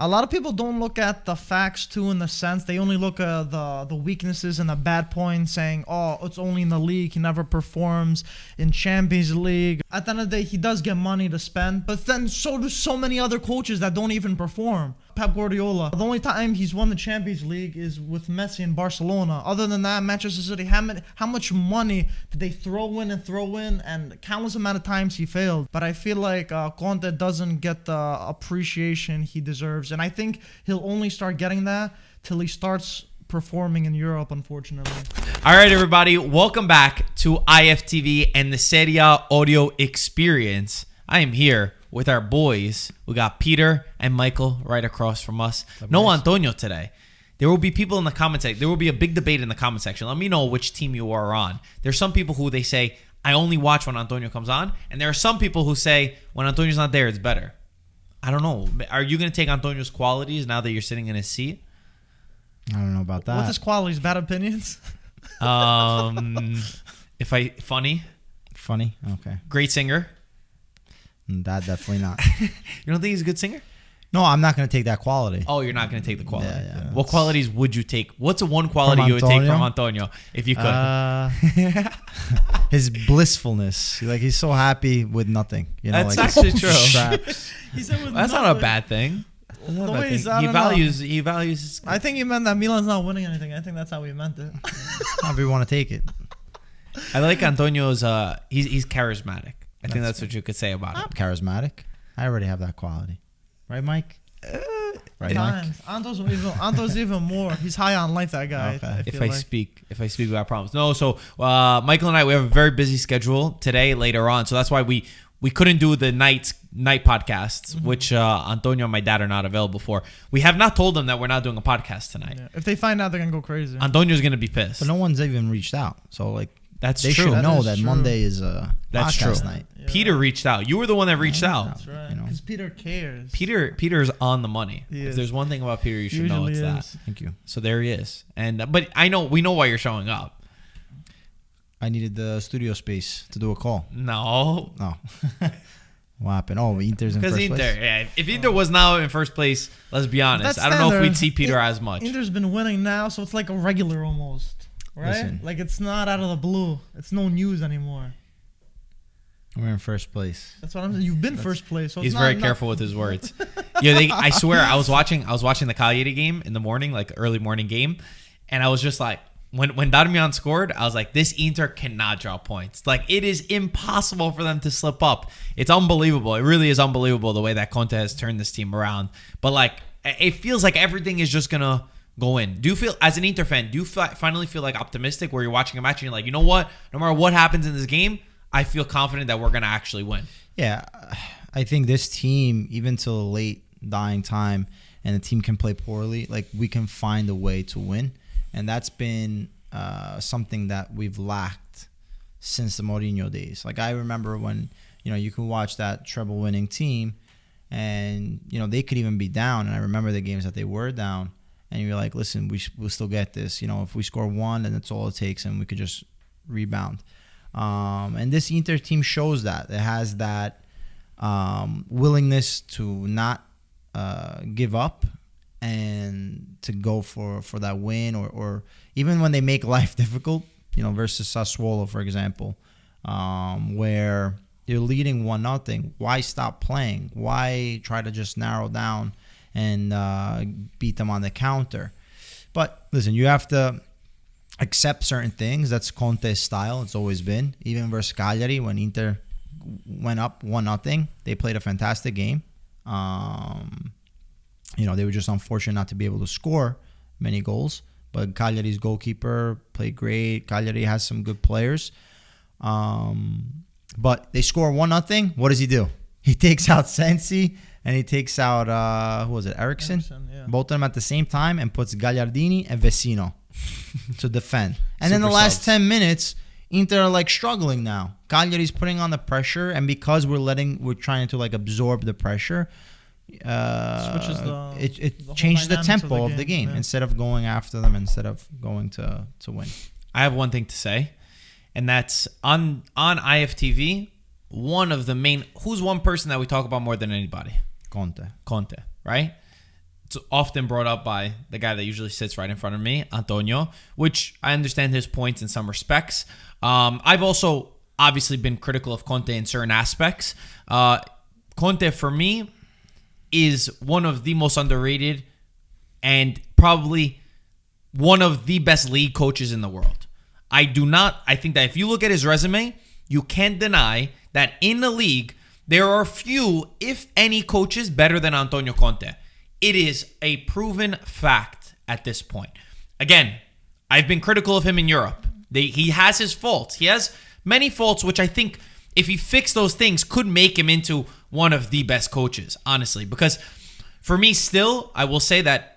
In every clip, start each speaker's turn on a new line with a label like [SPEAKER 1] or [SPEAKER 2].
[SPEAKER 1] A lot of people don't look at the facts too, in the sense they only look at the weaknesses and the bad points, saying, oh, it's only in the league, he never performs in Champions League. At the end of the day, he does get money to spend, but then so do so many other coaches that don't even perform. Pep Guardiola, the only time he's won the Champions League is with Messi in Barcelona. Other than that, Manchester City, how much money did they throw in, and countless amount of times he failed. But I feel like Conte doesn't get the appreciation he deserves, and I think he'll only start getting that till he starts performing in Europe, unfortunately.
[SPEAKER 2] All right, everybody, welcome back to IFTV and the Serie A audio experience. I am here with our boys. We got Peter and Michael right across from us. No Antonio today. There will be people in the comment section. There will be a big debate in the comment section. Let me know which team you are on. There's some people who they say, I only watch when Antonio comes on. And there are some people who say, when Antonio's not there, it's better. I don't know. Are you going to take Antonio's qualities now that you're sitting in his seat?
[SPEAKER 3] I don't know about that.
[SPEAKER 1] What's his qualities? Bad opinions?
[SPEAKER 2] Funny.
[SPEAKER 3] Funny? Okay.
[SPEAKER 2] Great singer.
[SPEAKER 3] That definitely not.
[SPEAKER 2] You don't think he's a good singer?
[SPEAKER 3] No, I'm not going to take that quality.
[SPEAKER 2] Oh, you're not going to take the quality.
[SPEAKER 3] Yeah,
[SPEAKER 2] what qualities would you take? What's a one quality you would take from Antonio if you could?
[SPEAKER 3] His blissfulness. Like, he's so happy with nothing. You know,
[SPEAKER 2] That's
[SPEAKER 3] like
[SPEAKER 2] actually true.
[SPEAKER 1] He said with
[SPEAKER 2] That's not a bad thing. He values.
[SPEAKER 1] I think he meant that Milan's not winning anything. I think that's how he meant it.
[SPEAKER 3] However you want to take it.
[SPEAKER 2] I like Antonio's. He's charismatic. I think that's what you could say about him.
[SPEAKER 3] Charismatic. I already have that quality. Right, Mike? Right, Mike?
[SPEAKER 1] Anto's even more. He's high on life, that guy.
[SPEAKER 3] Okay.
[SPEAKER 2] If I speak about problems. No, so Michael and I, we have a very busy schedule today, later on. So that's why we couldn't do the night podcasts, which Antonio and my dad are not available for. We have not told them that we're not doing a podcast tonight.
[SPEAKER 1] Yeah. If they find out, they're going to go crazy.
[SPEAKER 2] Antonio's going to be pissed.
[SPEAKER 3] But no one's even reached out. So, like,
[SPEAKER 2] that's
[SPEAKER 3] they
[SPEAKER 2] true.
[SPEAKER 3] should know
[SPEAKER 1] that
[SPEAKER 3] that Monday is a podcast night.
[SPEAKER 1] Yeah.
[SPEAKER 2] Peter reached out. You were the one that reached out.
[SPEAKER 1] That's right. Because Peter cares.
[SPEAKER 2] Peter's on the money.
[SPEAKER 1] He
[SPEAKER 2] If
[SPEAKER 1] is.
[SPEAKER 2] there's one thing about Peter, you should know it's that.
[SPEAKER 3] Thank you.
[SPEAKER 2] So there he is. And but we know why you're showing up.
[SPEAKER 3] I needed the studio space to do a call.
[SPEAKER 2] No.
[SPEAKER 3] What happened? Oh, Inter's in first place?
[SPEAKER 2] Because Inter, yeah. If Inter was now in first place, let's be honest.
[SPEAKER 1] That's
[SPEAKER 2] I don't know if
[SPEAKER 1] standard.
[SPEAKER 2] we'd see Peter as much.
[SPEAKER 1] Inter's been winning now, so it's like a regular almost. Right?
[SPEAKER 3] Listen.
[SPEAKER 1] Like, it's not out of the blue. It's no news anymore.
[SPEAKER 3] We're in first place.
[SPEAKER 1] That's what I'm saying. You've been first place. So
[SPEAKER 2] He's
[SPEAKER 1] it's
[SPEAKER 2] very
[SPEAKER 1] not,
[SPEAKER 2] careful with his words. Yeah, I swear, I was watching the Cagliari game in the morning, like early morning game, and I was just like, when Darmian scored, I was like, this Inter cannot drop points. Like, it is impossible for them to slip up. It's unbelievable. It really is unbelievable the way that Conte has turned this team around. But like, it feels like everything is just gonna go in. Do you feel, as an Inter fan, do you finally feel like optimistic where you're watching a match and you're like, you know what? No matter what happens in this game, I feel confident that we're going to actually win.
[SPEAKER 3] Yeah, I think this team, even till a late dying time, and the team can play poorly, like, we can find a way to win. And that's been something that we've lacked since the Mourinho days. Like, I remember when, you can watch that treble-winning team, and, they could even be down. And I remember the games that they were down. And you're like, listen, we'll still get this. If we score one, then that's all it takes, and we could just rebound. And this Inter team shows that. It has that willingness to not give up and to go for that win, or even when they make life difficult, versus Sassuolo, for example, where you're leading 1-0. Why stop playing? Why try to just narrow down and beat them on the counter? But listen, you have to accept certain things. That's Conte's style. It's always been. Even versus Cagliari, when Inter went up 1-0, they played a fantastic game. They were just unfortunate not to be able to score many goals. But Cagliari's goalkeeper played great. Cagliari has some good players. But they score 1-0. What does he do? He takes out Sensi and he takes out, who was it, Eriksson?
[SPEAKER 1] Yeah.
[SPEAKER 3] Both of them at the same time, and puts Gagliardini and Vecino to defend. And then the last 10 minutes, Inter are like struggling now. Cagliari's putting on the pressure, and because we're trying to like absorb the pressure, it changes the tempo of the game, instead of going after them, instead of going to win.
[SPEAKER 2] I have one thing to say, and that's on IFTV. One of the main, who's one person that we talk about more than anybody?
[SPEAKER 3] Conte,
[SPEAKER 2] right? It's often brought up by the guy that usually sits right in front of me, Antonio, which I understand his points in some respects. I've also obviously been critical of Conte in certain aspects. Conte, for me, is one of the most underrated and probably one of the best league coaches in the world. I think that if you look at his resume, you can't deny that in the league, there are few, if any, coaches better than Antonio Conte. It is a proven fact at this point. Again, I've been critical of him in Europe. He has his faults. He has many faults, which I think if he fixed those things could make him into one of the best coaches, honestly. Because for me, still, I will say that,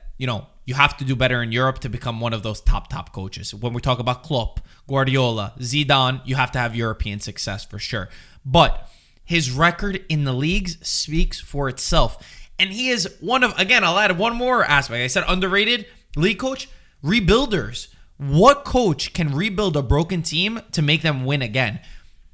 [SPEAKER 2] you have to do better in Europe to become one of those top coaches. When we talk about Klopp, Guardiola, Zidane, you have to have European success for sure. But his record in the leagues speaks for itself. And he is I'll add one more aspect. I said underrated league coach, rebuilders. What coach can rebuild a broken team to make them win again?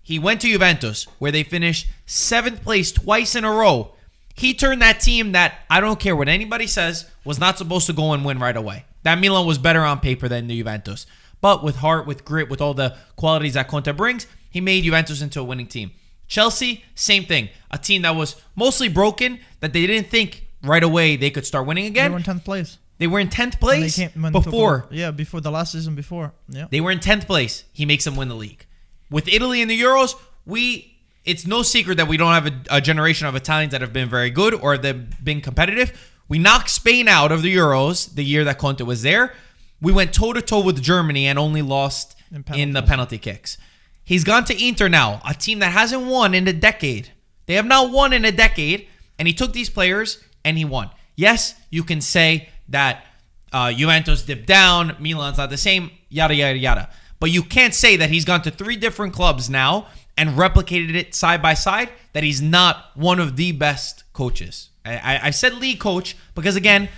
[SPEAKER 2] He went to Juventus, where they finished 7th place twice in a row. He turned that team that, I don't care what anybody says, was not supposed to go and win right away. That Milan was better on paper than the Juventus. But with heart, with grit, with all the qualities that Conte brings, he made Juventus into a winning team. Chelsea, same thing. A team that was mostly broken, that they didn't think right away they could start winning again.
[SPEAKER 1] They were in 10th place.
[SPEAKER 2] They were in 10th place before.
[SPEAKER 1] Before the last season before. Yeah.
[SPEAKER 2] They were in 10th place. He makes them win the league. With Italy in the Euros, it's no secret that we don't have a generation of Italians that have been very good or they've been competitive. We knocked Spain out of the Euros the year that Conte was there. We went toe-to-toe with Germany and only lost in the penalty kicks. He's gone to Inter now, a team that hasn't won in a decade. They have not won in a decade, and he took these players and he won. Yes, you can say that Juventus dipped down, Milan's not the same, yada, yada, yada. But you can't say that he's gone to 3 different clubs now and replicated it side by side, that he's not one of the best coaches. I said league coach because, again,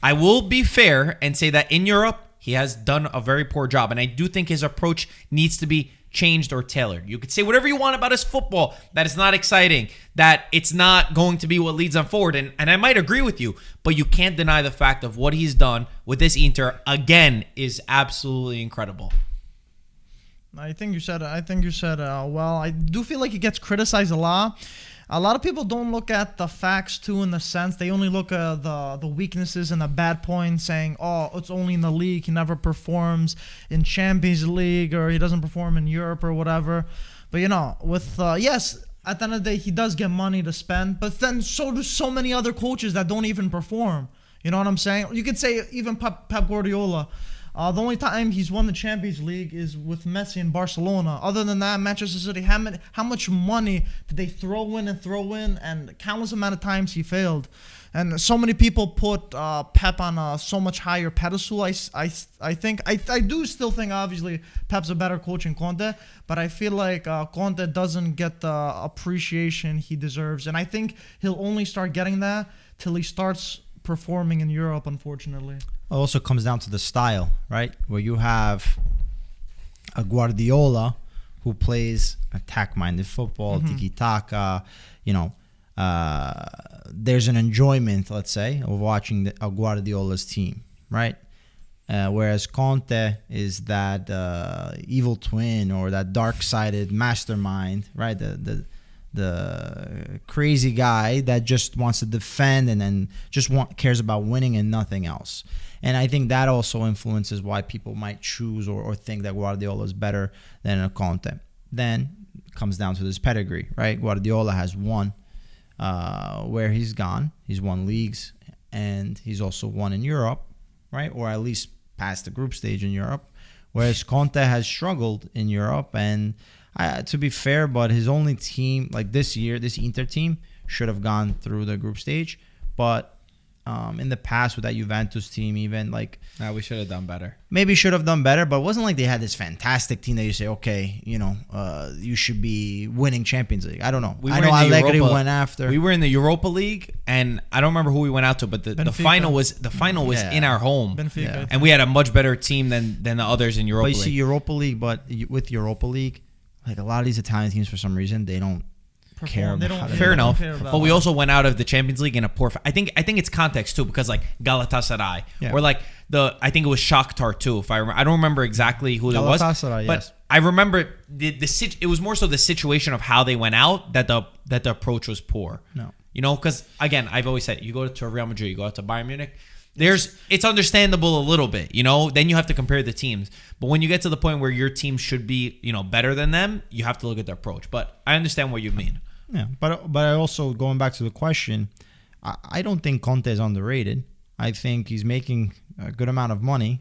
[SPEAKER 2] I will be fair and say that in Europe, he has done a very poor job. And I do think his approach needs to be changed or tailored. You could say whatever you want about his football, that it's not exciting, that it's not going to be what leads them forward. And I might agree with you, but you can't deny the fact of what he's done with this Inter, again, is absolutely incredible.
[SPEAKER 1] I think you said well. I do feel like he gets criticized a lot. A lot of people don't look at the facts too, in the sense they only look at the weaknesses and the bad points, saying, oh, it's only in the league. He never performs in Champions League, or he doesn't perform in Europe or whatever. But, yes, at the end of the day, he does get money to spend. But then so do so many other coaches that don't even perform. You know what I'm saying? You could say even Pep Guardiola. The only time he's won the Champions League is with Messi in Barcelona. Other than that, Manchester City, how much money did they throw in, and countless amount of times he failed. And so many people put Pep on a so much higher pedestal. I do still think, obviously, Pep's a better coach than Conte, but I feel like Conte doesn't get the appreciation he deserves. And I think he'll only start getting that till he starts performing in Europe, unfortunately.
[SPEAKER 3] It also comes down to the style, right? Where you have a Guardiola who plays attack-minded football, tiki-taka, there's an enjoyment, let's say, of watching a Guardiola's team, right? Whereas Conte is that evil twin or that dark-sided mastermind, right? The crazy guy that just wants to defend and then just cares about winning and nothing else. And I think that also influences why people might choose or think that Guardiola is better than a Conte. Then it comes down to this pedigree, right? Guardiola has won where he's gone. He's won leagues, and he's also won in Europe, right? Or at least passed the group stage in Europe. Whereas Conte has struggled in Europe, and to be fair, but his only team, like this year, this Inter team, should have gone through the group stage. But in the past with that Juventus team, even
[SPEAKER 2] we should have done better.
[SPEAKER 3] Maybe should have done better, but it wasn't like they had this fantastic team that you say, okay, you should be winning Champions League. I don't know. I know Allegri went after.
[SPEAKER 2] We were in the Europa League, and I don't remember who we went out to, but the final was in our home,
[SPEAKER 1] Benfica,
[SPEAKER 2] and we had a much better team than the others in Europa League.
[SPEAKER 3] But you see Europa League, but with Europa League, like a lot of these Italian teams, for some reason, they don't care
[SPEAKER 1] They
[SPEAKER 3] about
[SPEAKER 1] don't-
[SPEAKER 3] it.
[SPEAKER 1] they
[SPEAKER 2] Fair
[SPEAKER 1] don't
[SPEAKER 2] enough,
[SPEAKER 1] care about
[SPEAKER 2] but we
[SPEAKER 1] that.
[SPEAKER 2] also went out of the Champions League in a poor. I think it's context too, because like Galatasaray
[SPEAKER 3] Yeah.
[SPEAKER 2] or like I think it was Shakhtar too. If I don't remember exactly who it was,
[SPEAKER 3] Galatasaray,
[SPEAKER 2] but
[SPEAKER 3] yes.
[SPEAKER 2] I remember it was more so the situation of how they went out that the approach was poor.
[SPEAKER 3] No.
[SPEAKER 2] You know, because again, I've always said you go to Real Madrid, you go out to Bayern Munich. It's understandable a little bit, you know. Then you have to compare the teams, but when you get to the point where your team should be, you know, better than them, you have to look at the approach. But I understand what you mean.
[SPEAKER 3] Yeah, but I also, going back to the question, I don't think Conte is underrated. I think he's making a good amount of money,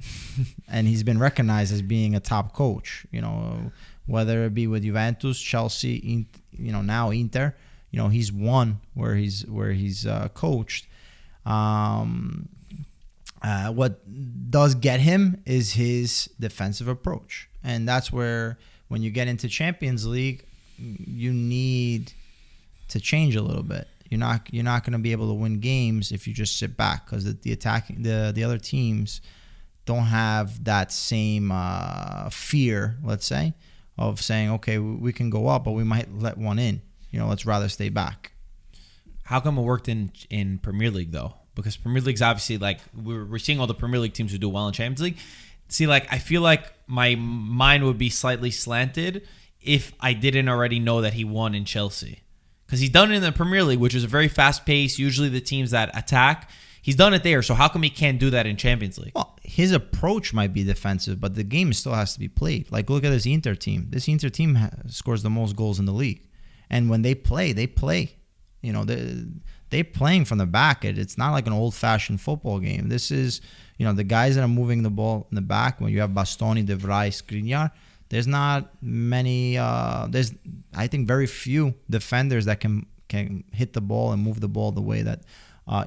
[SPEAKER 3] and he's been recognized as being a top coach. You know, whether it be with Juventus, Chelsea, now Inter. You know, he's won where he's coached. What does get him is his defensive approach, and that's where when you get into Champions League, you need to change a little bit. You're not going to be able to win games if you just sit back, because the other teams don't have that same fear, let's say, of saying, okay, we can go up, but we might let one in. You know, let's rather stay back.
[SPEAKER 2] How come it worked in Premier League though? Because Premier League's obviously like we're seeing all the Premier League teams who do well in Champions League. See, like I feel like my mind would be slightly slanted if I didn't already know that he won in Chelsea. Because he's done it in the Premier League, which is a very fast pace, usually the teams that attack. He's done it there, so how come he can't do that in Champions League?
[SPEAKER 3] Well, his approach might be defensive, but the game still has to be played. Like, look at this Inter team. This Inter team scores the most goals in the league. And when they play, they play. You know, they're playing from the back. It's not like an old-fashioned football game. This is, you know, the guys that are moving the ball in the back. When you have Bastoni, De Vrij, Skriniar, there's not many. There's, I think, very few defenders that can hit the ball and move the ball the way that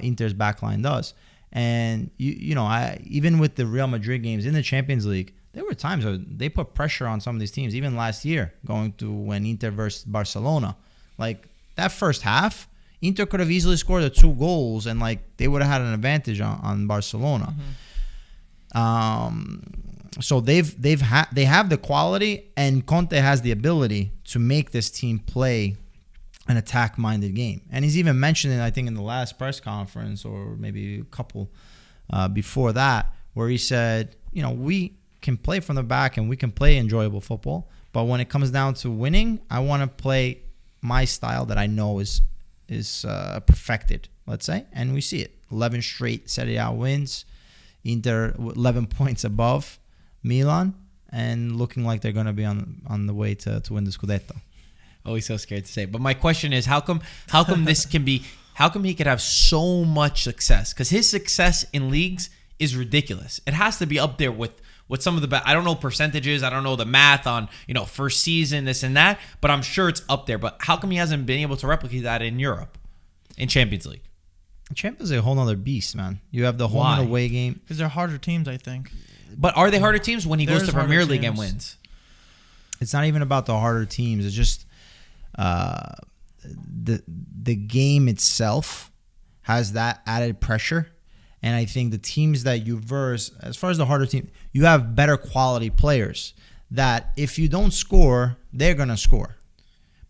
[SPEAKER 3] Inter's backline does. And even with the Real Madrid games in the Champions League, there were times where they put pressure on some of these teams. Even last year, going to when Inter versus Barcelona, like that first half, Inter could have easily scored the 2 goals, and like they would have had an advantage on Barcelona. So they have the quality, and Conte has the ability to make this team play an attack-minded game. And he's even mentioned it, I think, in the last press conference, or maybe a couple before that, where he said, you know, we can play from the back and we can play enjoyable football, but when it comes down to winning, I want to play my style that I know is perfected, let's say, and we see it. 11 straight Serie A wins, Inter 11 points above Milan, and looking like they're going to be on the way to win the Scudetto.
[SPEAKER 2] Always so scared to say. But my question is, how come this can be? How come he could have so much success? Because his success in leagues is ridiculous. It has to be up there with some of the best. I don't know percentages. I don't know the math on, you know, first season, this and that. But I'm sure it's up there. But how come he hasn't been able to replicate that in Europe, in Champions League?
[SPEAKER 3] Champions is a whole nother beast, man. You have the home and away game.
[SPEAKER 1] Because they're harder teams, I think.
[SPEAKER 2] But are they harder teams when he goes to Premier League and wins?
[SPEAKER 3] It's not even about the harder teams. It's just the game itself has that added pressure. And I think the teams that you verse, as far as the harder team, you have better quality players that if you don't score, they're going to score.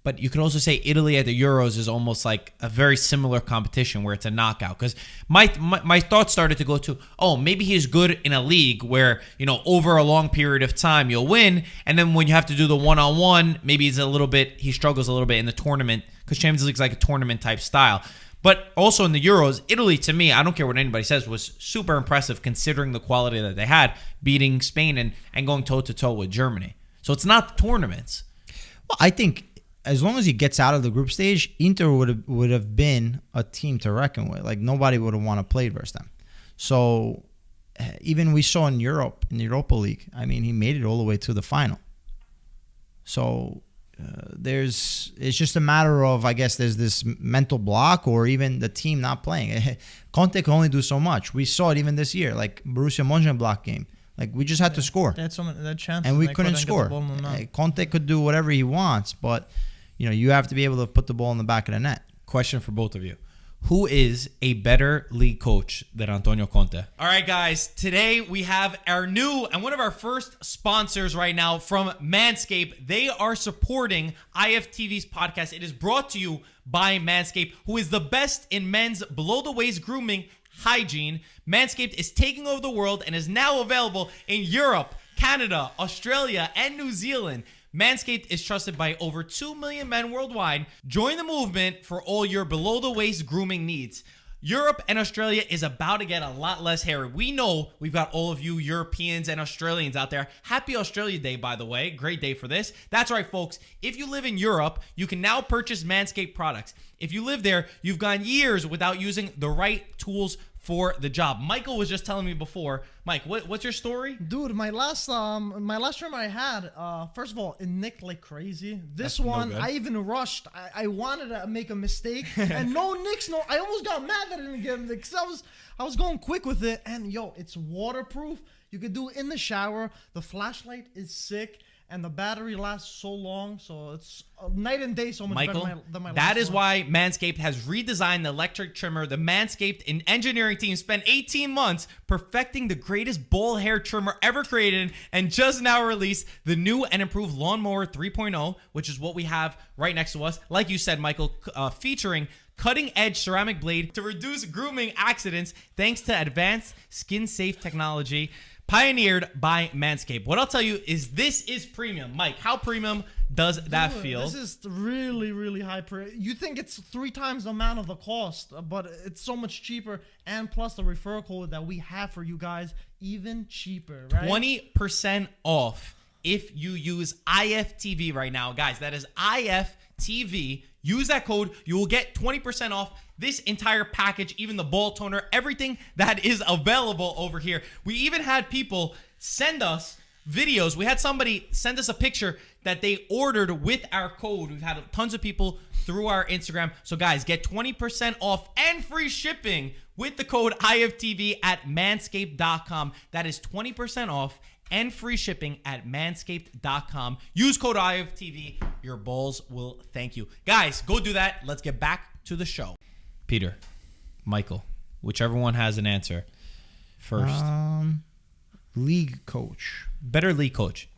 [SPEAKER 2] But you could also say Italy at the Euros is almost like a very similar competition where it's a knockout. Because my thoughts started to go to, oh, maybe he's good in a league where, you know, over a long period of time you'll win. And then when you have to do the one-on-one, maybe he struggles a little bit in the tournament, because Champions League is like a tournament type style. But also in the Euros, Italy, to me, I don't care what anybody says, was super impressive considering the quality that they had, beating Spain and going toe-to-toe with Germany. So it's not tournaments.
[SPEAKER 3] Well, I think as long as he gets out of the group stage, Inter would have been a team to reckon with. Like, nobody would have wanted to play versus them. So even we saw in Europe, in the Europa League, I mean, he made it all the way to the final. So it's just a matter of, I guess, there's this mental block, or even the team not playing. Conte can only do so much. We saw it even this year, like Borussia Mönchengladbach game. Like, we just had to score.
[SPEAKER 1] They had that chance,
[SPEAKER 3] and we couldn't score. Conte could do whatever he wants, but you know, you have to be able to put the ball in the back of the net.
[SPEAKER 2] Question for both of you: Who is a better league coach than Antonio Conte? All right, guys. Today we have our new and one of our first sponsors right now from MANSCAPED. They are supporting IFTV's podcast. It is brought to you by MANSCAPED, who is the best in men's below-the-waist grooming hygiene. MANSCAPED is taking over the world and is now available in Europe, Canada, Australia, and New Zealand. Manscaped is trusted by over 2 million men worldwide. Join the movement for all your below-the-waist grooming needs. Europe and Australia is about to get a lot less hairy. We know we've got all of you Europeans and Australians out there. Happy Australia Day, by the way. Great day for this. That's right, folks. If you live in Europe, you can now purchase Manscaped products. If you live there, you've gone years without using the right tools for the job. Michael was just telling me before. Mike, what's your story?
[SPEAKER 1] Dude, my last trimmer I had, first of all, it nicked like crazy. This
[SPEAKER 2] That's
[SPEAKER 1] one,
[SPEAKER 2] no good.
[SPEAKER 1] I even rushed. I wanted to make a mistake, and no nicks. No, I almost got mad that I didn't get nicks. I was going quick with it, and yo, it's waterproof. You could do it in the shower. The flashlight is sick, and the battery lasts so long. So it's night and day so much
[SPEAKER 2] Michael,
[SPEAKER 1] better than my
[SPEAKER 2] that
[SPEAKER 1] last
[SPEAKER 2] is
[SPEAKER 1] one.
[SPEAKER 2] why Manscaped has redesigned the electric trimmer. The Manscaped and engineering team spent 18 months perfecting the greatest ball hair trimmer ever created and just now released the new and improved Lawnmower 3.0, which is what we have right next to us. Like you said, Michael, featuring cutting-edge ceramic blade to reduce grooming accidents thanks to advanced skin-safe technology pioneered by Manscaped. What I'll tell you is this is premium. Mike, how premium does that
[SPEAKER 1] Dude,
[SPEAKER 2] feel?
[SPEAKER 1] This is really, really high. You think it's 3 times the amount of the cost, but it's so much cheaper. And plus the referral code that we have for you guys, even cheaper, right?
[SPEAKER 2] 20% off if you use IFTV right now. Guys, that is IFTV. Use that code. You will get 20% off this entire package, even the ball toner, everything that is available over here. We even had people send us videos. We had somebody send us a picture that they ordered with our code. We've had tons of people through our Instagram. So guys, get 20% off and free shipping with the code IFTV at manscaped.com. That is 20% off and free shipping at manscaped.com. Use code IFTV. Your balls will thank you. Guys, go do that. Let's get back to the show. Peter, Michael, whichever one has an answer first.
[SPEAKER 3] League coach.
[SPEAKER 2] Better league coach.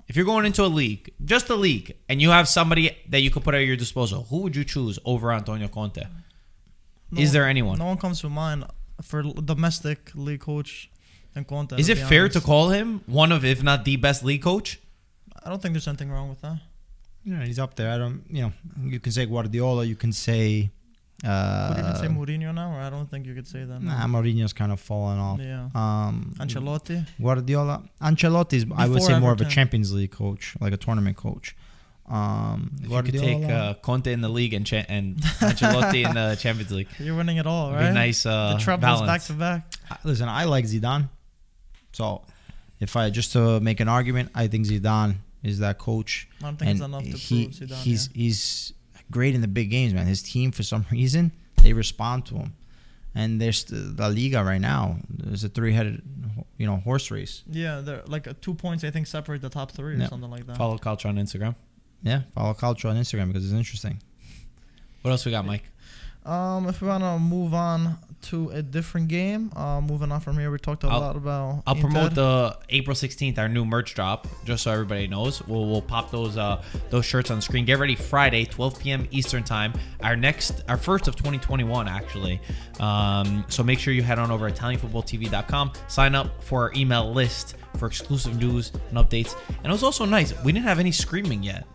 [SPEAKER 2] If you're going into a league, just a league, and you have somebody that you could put at your disposal, who would you choose over Antonio Conte? Is there anyone?
[SPEAKER 1] No one comes to mind for domestic league coach and Conte.
[SPEAKER 2] Is
[SPEAKER 1] to
[SPEAKER 2] it
[SPEAKER 1] be
[SPEAKER 2] fair
[SPEAKER 1] honest.
[SPEAKER 2] to call him one of, if not the best league coach?
[SPEAKER 1] I don't think there's anything wrong with that.
[SPEAKER 3] Yeah, he's up there. I don't. You can say Guardiola. You can say.
[SPEAKER 1] Could you even say Mourinho now, or I don't think you could say that.
[SPEAKER 3] Nah, Mourinho's kind of fallen off.
[SPEAKER 1] Yeah.
[SPEAKER 3] Um,
[SPEAKER 1] Ancelotti.
[SPEAKER 3] Guardiola. Ancelotti is, I would
[SPEAKER 1] Before
[SPEAKER 3] say, more of a
[SPEAKER 1] Everton.
[SPEAKER 3] Champions League coach, like a tournament coach.
[SPEAKER 2] If you could take Conte in the league and Ancelotti in the Champions League.
[SPEAKER 1] You're winning it all,
[SPEAKER 2] It'd
[SPEAKER 1] right?
[SPEAKER 2] be nice
[SPEAKER 1] the trebles
[SPEAKER 2] balance.
[SPEAKER 1] back to back.
[SPEAKER 3] Listen, I like Zidane. So, if I just to make an argument, I think Zidane is that coach.
[SPEAKER 1] I don't think it's enough to prove Zidane.
[SPEAKER 3] He's great in the big games, man. His team, for some reason, they respond to him. And there's La Liga right now. There's a 3-headed, horse race.
[SPEAKER 1] Yeah, they're like 2 points, I think, separate the top 3 or
[SPEAKER 3] Yeah.
[SPEAKER 1] something like that.
[SPEAKER 2] Follow Culture on Instagram.
[SPEAKER 3] Yeah, follow Culture on Instagram because it's interesting.
[SPEAKER 2] What else we got, Mike?
[SPEAKER 1] If we want to move on to a different game, moving on from here, we talked a lot about.
[SPEAKER 2] I'll promote
[SPEAKER 1] Inter.
[SPEAKER 2] the April 16th, our new merch drop, just so everybody knows. We'll pop those shirts on the screen. Get ready Friday, 12 p.m. Eastern time. Our first of 2021, actually. So make sure you head on over to ItalianFootballTV.com. Sign up for our email list for exclusive news and updates. And it was also nice. We didn't have any screaming yet.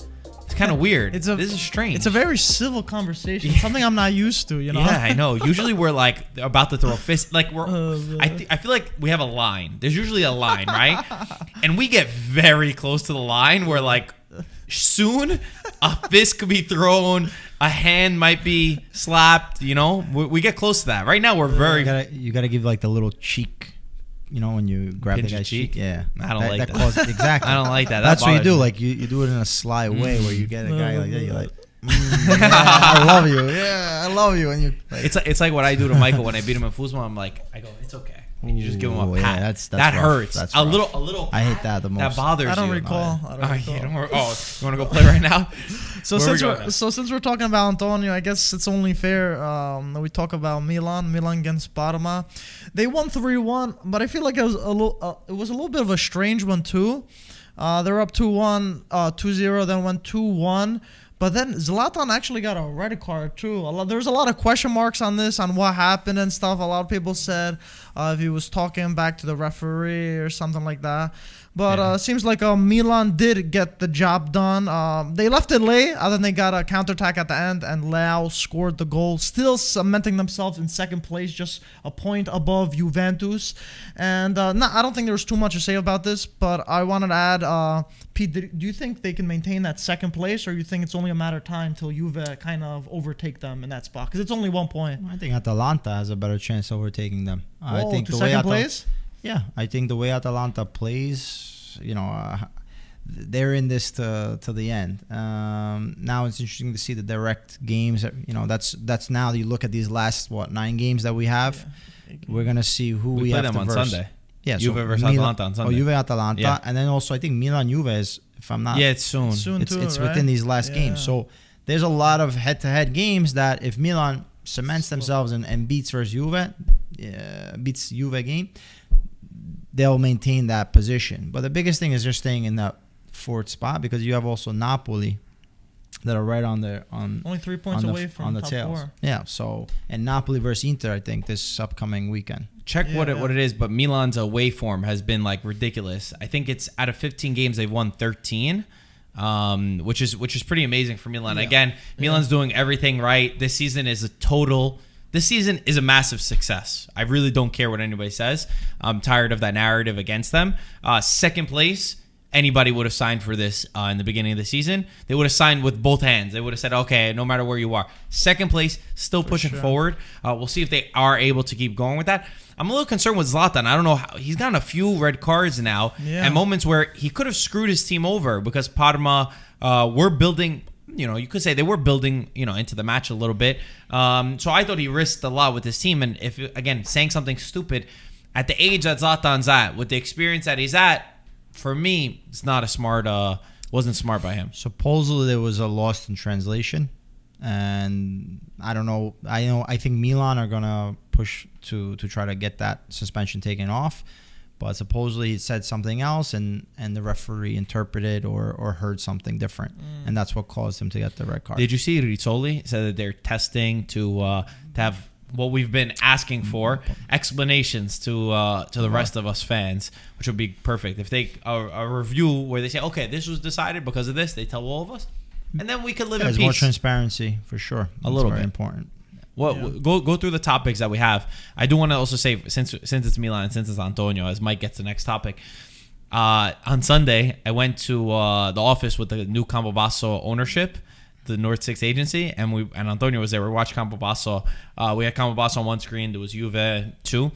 [SPEAKER 2] It's kind of weird. This is strange.
[SPEAKER 1] It's a very civil conversation. Something I'm not used to,
[SPEAKER 2] Yeah, I know. Usually we're like about to throw a fist. Like I feel like we have a line. There's usually a line, right? And we get very close to the line where like soon a fist could be thrown, a hand might be slapped. We get close to that. Right now we're very.
[SPEAKER 3] You gotta give like the little cheek. When you grab
[SPEAKER 2] Pinch
[SPEAKER 3] the
[SPEAKER 2] your
[SPEAKER 3] guy's cheek. Yeah.
[SPEAKER 2] I don't like that.
[SPEAKER 3] Exactly.
[SPEAKER 2] I don't like that.
[SPEAKER 3] That's what you
[SPEAKER 2] bothers
[SPEAKER 3] do.
[SPEAKER 2] me.
[SPEAKER 3] Like you do it in a sly way where you get a guy like that. You're like, I love you. Yeah, I love you. And you. Like,
[SPEAKER 2] It's like what I do to Michael when I beat him in foosball. I go, it's okay. and you just give him a
[SPEAKER 3] Ooh,
[SPEAKER 2] pat.
[SPEAKER 3] yeah, that's
[SPEAKER 2] that
[SPEAKER 3] rough.
[SPEAKER 2] hurts.
[SPEAKER 3] That's
[SPEAKER 2] a
[SPEAKER 3] rough.
[SPEAKER 2] little.
[SPEAKER 3] I hate that the most.
[SPEAKER 2] That bothers you.
[SPEAKER 1] I don't recall. I don't recall.
[SPEAKER 2] Don't worry. Oh, you want to go play right now?
[SPEAKER 1] So since we're talking about Antonio, I guess it's only fair that we talk about Milan against Parma. They won 3-1, but I feel like it was a little bit of a strange one too. They're up 2-1, 2-0, then went 2-1. But then Zlatan actually got a red card too. There's a lot of question marks on this, on what happened and stuff. A lot of people said if he was talking back to the referee or something like that. But seems like Milan did get the job done. They left it late, and then they got a counterattack at the end, and Leao scored the goal, still cementing themselves in second place, just a point above Juventus. And I don't think there's too much to say about this, but I wanted to add, Pete, do you think they can maintain that second place, or you think it's only a matter of time till Juve kind of overtake them in that spot? Because it's only 1 point.
[SPEAKER 3] I think Atalanta has a better chance of overtaking them. I think
[SPEAKER 1] to second place?
[SPEAKER 3] Yeah, I think the way Atalanta plays, they're in this to the end. Now it's interesting to see the direct games. That's now you look at these last 9 games that we have. Yeah. We're gonna see who we have
[SPEAKER 2] play them
[SPEAKER 3] to
[SPEAKER 2] on
[SPEAKER 3] verse.
[SPEAKER 2] Sunday.
[SPEAKER 3] Yeah,
[SPEAKER 2] Juve versus Atalanta on Sunday.
[SPEAKER 3] Juve Atalanta, and then also I think Milan Juve is, if I'm not.
[SPEAKER 2] Yeah, it's soon.
[SPEAKER 3] It's within these last games. So there's a lot of head-to-head games that if Milan cements themselves and beats versus Juve, beats Juve game, they'll maintain that position. But the biggest thing is they're staying in that fourth spot, because you have also Napoli that are right on
[SPEAKER 1] only 3 points away from
[SPEAKER 3] the
[SPEAKER 1] top
[SPEAKER 3] tails.
[SPEAKER 1] 4.
[SPEAKER 3] Yeah, so and Napoli versus Inter, I think this upcoming weekend.
[SPEAKER 2] Check what it is, but Milan's away form has been like ridiculous. I think it's out of 15 games they've won 13. Which is pretty amazing for Milan. Again, Milan's doing everything right. This season is a massive success. I really don't care what anybody says. I'm tired of that narrative against them. Second place, anybody would have signed for this in the beginning of the season. They would have signed with both hands. They would have said, okay, no matter where you are. Second place, still pushing forward. We'll see if they are able to keep going with that. I'm a little concerned with Zlatan. I don't know how he's gotten a few red cards now, and moments where he could have screwed his team over, because Parma were building. You could say they were building, into the match a little bit. So I thought he risked a lot with his team. And if, again, saying something stupid, at the age that Zlatan's at, with the experience that he's at, for me, it's not wasn't smart by him.
[SPEAKER 3] Supposedly there was a lost in translation. And I don't know. I think Milan are going to push to try to get that suspension taken off. But supposedly he said something else, and the referee interpreted or heard something different, and that's what caused him to get the red card.
[SPEAKER 2] Did you see Rizzoli said that they're testing to have what we've been asking for, explanations to the rest of us fans, which would be perfect if they a review where they say, okay, this was decided because of this. They tell all of us, and then we could live in peace.
[SPEAKER 3] There's more transparency for sure.
[SPEAKER 2] A little bit
[SPEAKER 3] important.
[SPEAKER 2] Go through the topics that we have. I do want to also say, since it's Milan and since it's Antonio, as Mike gets the next topic. On Sunday, I went to the office with the new Campobasso ownership, the North 6 agency, and Antonio was there. We watched Campobasso. We had Campobasso on one screen. There was Juve 2.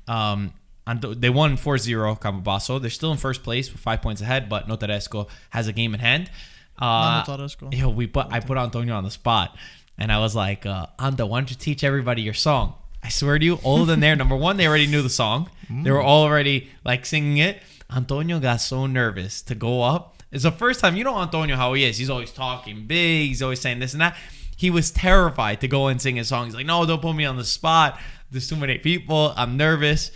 [SPEAKER 2] They won 4-0 Campobasso. They're still in first place with 5 points ahead, but Notaresco has a game in hand. I put Antonio on the spot. And I was like, Anta, why don't you teach everybody your song? I swear to you, all of them there, number one, they already knew the song. They were all already singing it. Antonio got so nervous to go up. It's the first time, Antonio, how he is. He's always talking big. He's always saying this and that. He was terrified to go and sing his song. He's like, no, don't put me on the spot. There's too many people. I'm nervous.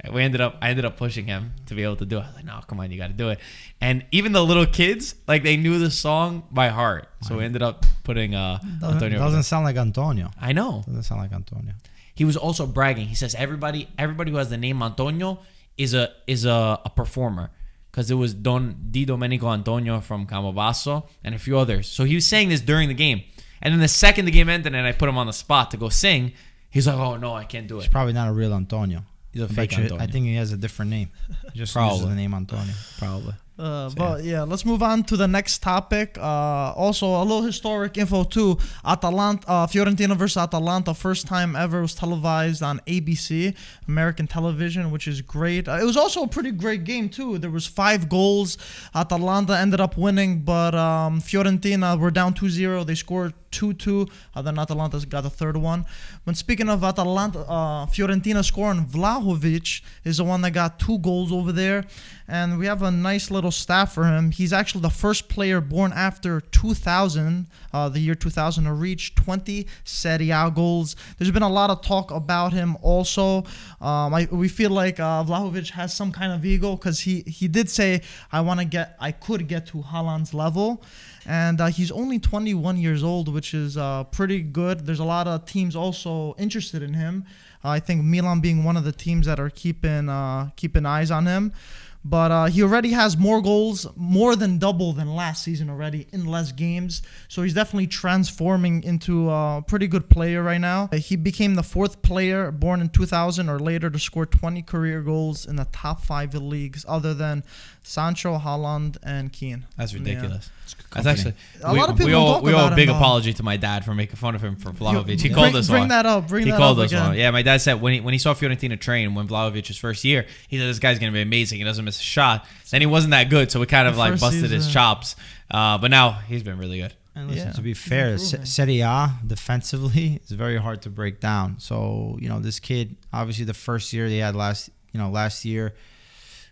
[SPEAKER 2] I ended up pushing him to be able to do it. I was like, no, come on, you got to do it. And even the little kids, they knew the song by heart. So we ended up putting Antonio.
[SPEAKER 3] Doesn't sound like Antonio.
[SPEAKER 2] I know.
[SPEAKER 3] Doesn't sound like Antonio.
[SPEAKER 2] He was also bragging. He says everybody who has the name Antonio is a performer, because it was Di Domenico Antonio from Campobasso and a few others. So he was saying this during the game. And then the second the game ended and I put him on the spot to go sing, he's like, oh, no, I can't do it.
[SPEAKER 3] He's probably not a real Antonio.
[SPEAKER 2] He's a fake Antonio.
[SPEAKER 3] I think he has a different name. He just uses the name Antonio.
[SPEAKER 2] Probably.
[SPEAKER 1] But yeah, let's move on to the next topic. Also, a little historic info too. Fiorentina versus Atalanta, first time ever, was televised on ABC, American television, which is great. It was also a pretty great game too. There was 5 goals. Atalanta ended up winning, but Fiorentina were down 2-0. They scored 2-2. Then Atalanta got the third one. When speaking of Atalanta, Fiorentina scoring, Vlahovic is the one that got 2 goals over there. And we have a nice little stat for him. He's actually the first player born after 2000, the year 2000, to reach 20 Serie A goals. There's been a lot of talk about him also. We feel like Vlahovic has some kind of ego, because he did say, I could get to Haaland's level. And he's only 21 years old, which is pretty good. There's a lot of teams also interested in him. I think Milan being one of the teams that are keeping eyes on him. But he already has more goals, more than double than last season already in less games. So he's definitely transforming into a pretty good player right now. He became the 4th player born in 2000 or later to score 20 career goals in the top 5 leagues, other than Sancho, Haaland, and Keane.
[SPEAKER 2] That's ridiculous.
[SPEAKER 3] Yeah.
[SPEAKER 2] That's actually
[SPEAKER 1] a lot of people
[SPEAKER 2] we owe a big apology to my dad for making fun of him for Vlahovic. He called us
[SPEAKER 1] bring
[SPEAKER 2] one.
[SPEAKER 1] That up. Bring
[SPEAKER 2] he
[SPEAKER 1] that
[SPEAKER 2] called
[SPEAKER 1] up
[SPEAKER 2] us
[SPEAKER 1] again.
[SPEAKER 2] one. Yeah, my dad said when he saw Fiorentina train when Vlahovic's first year, he said this guy's gonna be amazing. He doesn't miss a shot. Then he wasn't that good, so we kind of like busted his chops. But now he's been really good.
[SPEAKER 3] And listen, to be fair, Serie A defensively is very hard to break down. So this kid, obviously the first year they had last year,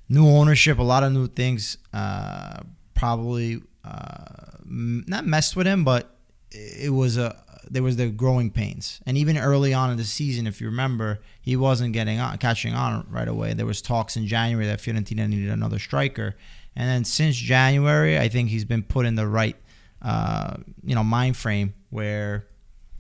[SPEAKER 3] new ownership, a lot of new things. Probably not messed with him, but there was the growing pains. And even early on in the season, if you remember, he wasn't catching on right away. There was talks in January that Fiorentina needed another striker, and then since January, I think he's been put in the right mind frame where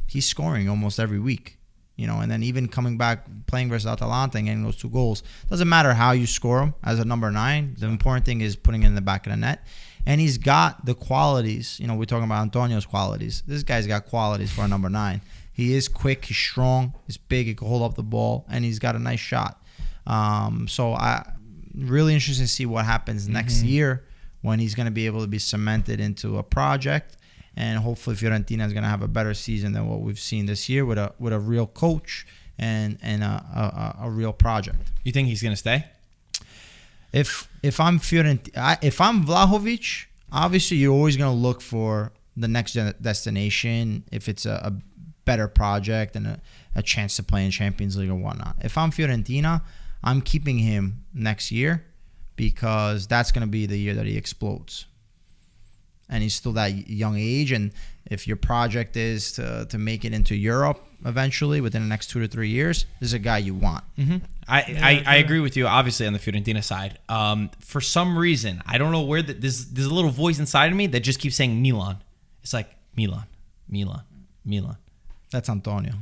[SPEAKER 3] he's scoring almost every week. And then even coming back, playing versus Atalanta and getting those 2 goals. Doesn't matter how you score them as a number 9. The important thing is putting it in the back of the net. And he's got the qualities. We're talking about Antonio's qualities. This guy's got qualities for a number 9. He is quick, he's strong, he's big, he can hold up the ball, and he's got a nice shot. So I really interested to see what happens next year when he's going to be able to be cemented into a project. And hopefully Fiorentina is going to have a better season than what we've seen this year with a real coach and a real project.
[SPEAKER 2] You think he's going to stay?
[SPEAKER 3] If I'm Fiorentina, if I'm Vlahovic, obviously you're always going to look for the next destination if it's a better project and a chance to play in Champions League or whatnot. If I'm Fiorentina, I'm keeping him next year because that's going to be the year that he explodes. And he's still that young age, and if your project is to make it into Europe eventually within the next 2 to 3 years, this is a guy you want.
[SPEAKER 2] I agree with you, obviously, on the Fiorentina side. For some reason, I don't know where there's a little voice inside of me that just keeps saying Milan. It's like Milan.
[SPEAKER 3] That's Antonio.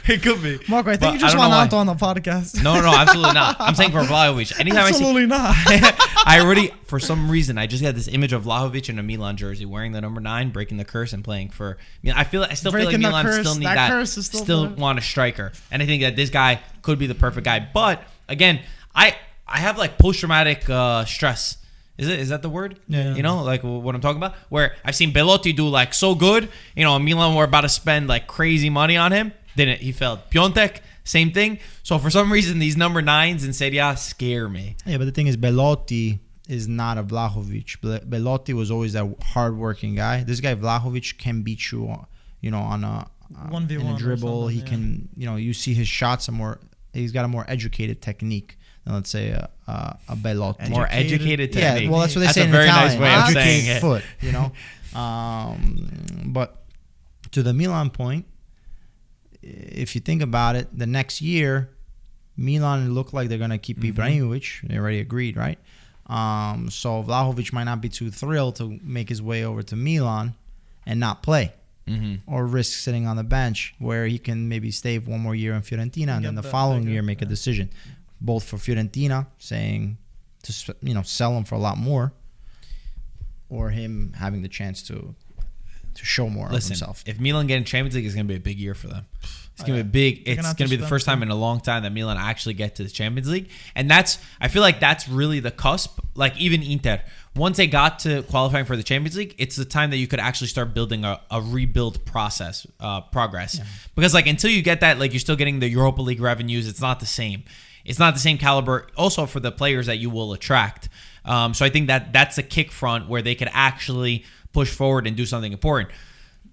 [SPEAKER 2] It could be.
[SPEAKER 1] Marco, I think you just want Anto on the podcast.
[SPEAKER 2] No, absolutely not. I'm saying for Vlahovic. Anytime
[SPEAKER 1] absolutely not.
[SPEAKER 2] For some reason, I just got this image of Vlahovic in a Milan jersey, wearing the number 9, breaking the curse and playing for. I still feel like Milan still need that. Still want a striker, and I think that this guy could be the perfect guy. But again, I have like post-traumatic stress. Is that the word?
[SPEAKER 3] Yeah.
[SPEAKER 2] Like what I'm talking about? Where I've seen Belotti do like so good. Milan were about to spend like crazy money on him. Didn't he? Failed. Piontek, same thing. So for some reason, these number 9s in Serie A scare me.
[SPEAKER 3] Yeah, but the thing is, Belotti is not a Vlahovic. Belotti was always that hardworking guy. This guy Vlahovic can beat you, on a
[SPEAKER 1] 1v1
[SPEAKER 3] in a dribble. He can, you see his shots he's got a more educated technique than, let's say, a Belotti.
[SPEAKER 2] More educated technique.
[SPEAKER 3] Yeah, well, that's what they say in
[SPEAKER 2] Italian.
[SPEAKER 3] Italian.
[SPEAKER 2] That's a very nice way of saying it.
[SPEAKER 3] Foot, but to the Milan point, if you think about it, the next year, Milan look like they're going to keep Ibrahimovic. They already agreed, right? So Vlahovic might not be too thrilled to make his way over to Milan and not play. Or risk sitting on the bench where he can maybe stay 1 more year in Fiorentina and then the following year make a decision. Both for Fiorentina saying to sell him for a lot more, or him having the chance to to show more of himself.
[SPEAKER 2] If Milan get in Champions League, it's going to be a big year for them. It's going to be big. It's going to be the first time in a long time that Milan actually get to the Champions League. And I feel like that's really the cusp. Like even Inter, once they got to qualifying for the Champions League, it's the time that you could actually start building a rebuild progress. Yeah. Because like until you get that, like you're still getting the Europa League revenues. It's not the same. It's not the same caliber also for the players that you will attract. So I think that's a kick front where they could actually push forward and do something important.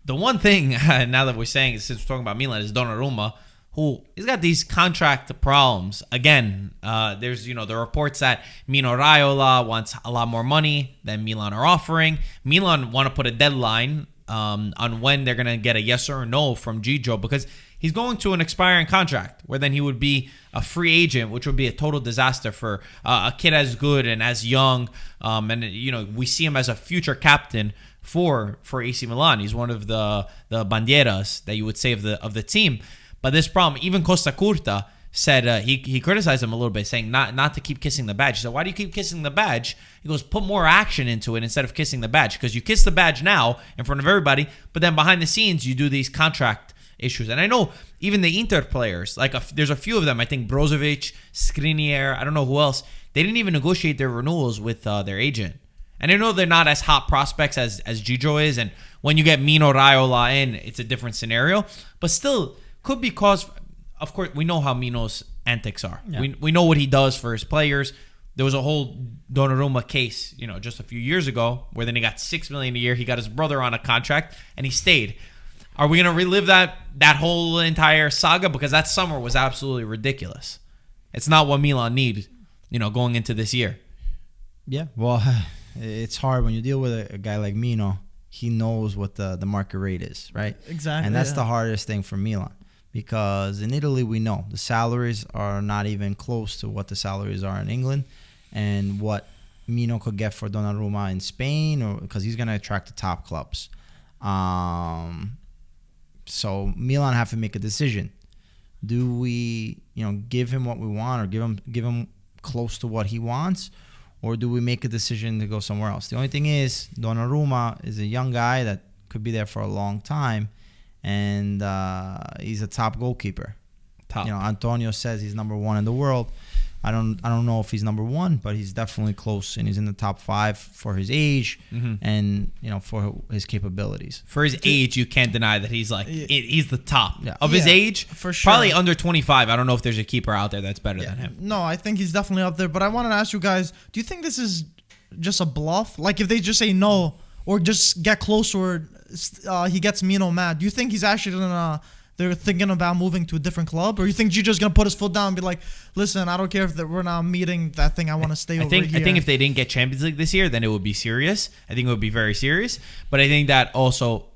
[SPEAKER 2] The one thing, now that we're saying, since we're talking about Milan, is Donnarumma, who he's got these contract problems. Again, there's the reports that Mino Raiola wants a lot more money than Milan are offering. Milan want to put a deadline on when they're going to get a yes or no from Gigio, because he's going to an expiring contract where then he would be a free agent, which would be a total disaster for a kid as good and as young. And we see him as a future captain for AC Milan. He's one of the bandieras that you would say of the team. But this problem, even Costa Curta said he criticized him a little bit, saying not to keep kissing the badge. He said, why do you keep kissing the badge? He goes, put more action into it instead of kissing the badge, because you kiss the badge now in front of everybody, but then behind the scenes you do these contract issues. And I know even the Inter players, like there's a few of them, I think Brozovic, Skriniar, I don't know who else, they didn't even negotiate their renewals with their agent. And I know they're not as hot prospects as Gigio is, and when you get Mino Raiola in, it's a different scenario. But still, could be cause. Of course, we know how Mino's antics are. Yeah. We know what he does for his players. There was a whole Donnarumma case, just a few years ago, where then he got $6 million a year. He got his brother on a contract, and he stayed. Are we going to relive that whole entire saga? Because that summer was absolutely ridiculous. It's not what Milan need, going into this year.
[SPEAKER 3] Yeah, well, it's hard when you deal with a guy like Mino. He knows what the market rate is, right?
[SPEAKER 1] Exactly.
[SPEAKER 3] And that's the hardest thing for Milan, because in Italy we know the salaries are not even close to what the salaries are in England, and what Mino could get for Donnarumma in Spain, or because he's going to attract the top clubs. So Milan have to make a decision. Do we, give him what we want, or give him close to what he wants? Or do we make a decision to go somewhere else? The only thing is, Donnarumma is a young guy that could be there for a long time, and he's a top goalkeeper. Antonio says he's number 1 in the world. I don't know if he's number 1, but he's definitely close, and he's in the top 5 for his age and for his capabilities.
[SPEAKER 2] For his age, you can't deny that he's he's the top of his age.
[SPEAKER 1] For sure.
[SPEAKER 2] Probably under 25. I don't know if there's a keeper out there that's better than him.
[SPEAKER 1] No, I think he's definitely up there. But I wanted to ask you guys: do you think this is just a bluff? Like if they just say no or just get close, or he gets Mino mad, do you think he's actually gonna? They're thinking about moving to a different club, or you think Gigio's gonna put his foot down and be like, "Listen, I don't care if we're not meeting that thing. I want to stay over here."
[SPEAKER 2] I think if they didn't get Champions League this year, then it would be serious. I think it would be very serious. But I think that also,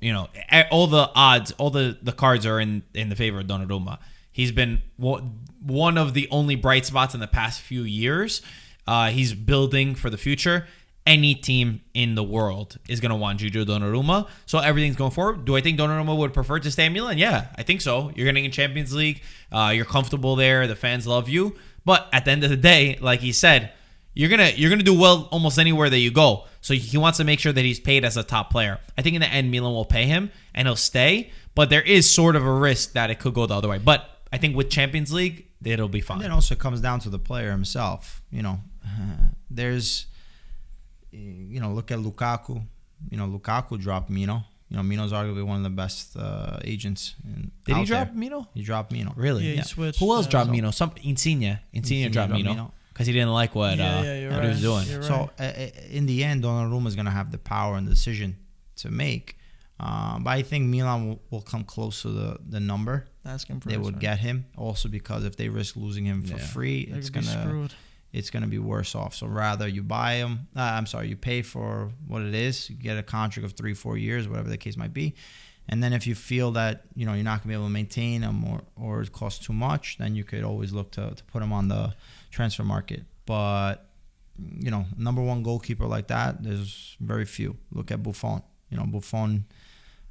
[SPEAKER 2] all the odds, all the cards are in the favor of Donnarumma. He's been one of the only bright spots in the past few years. He's building for the future. Any team in the world is going to want Gigio Donnarumma. So everything's going forward. Do I think Donnarumma would prefer to stay in Milan? Yeah, I think so. You're getting in Champions League. You're comfortable there. The fans love you. But at the end of the day, like he said, you're gonna do well almost anywhere that you go. So he wants to make sure that he's paid as a top player. I think in the end, Milan will pay him and he'll stay. But there is sort of a risk that it could go the other way. But I think with Champions League, it'll be fine.
[SPEAKER 3] And it also comes down to the player himself. There's... look at Lukaku. Lukaku dropped Mino. Mino's arguably one of the best agents.
[SPEAKER 2] Did he drop Mino?
[SPEAKER 3] He dropped Mino.
[SPEAKER 2] Really?
[SPEAKER 1] Yeah, he switched.
[SPEAKER 2] Who else dropped Mino? Insigne dropped Mino because he didn't like what he was doing.
[SPEAKER 1] You're
[SPEAKER 3] so in the end, Donnarumma is going to have the power and the decision to make. But I think Milan will come close to the number. They would get him. Also because if they risk losing him for free, it's gonna be worse off. So rather you buy him. You pay for what it is. You get a contract of 3-4 years, whatever the case might be. And then if you feel that you're not gonna be able to maintain him or it costs too much, then you could always look to put him on the transfer market. But number 1 goalkeeper like that, there's very few. Look at Buffon. Buffon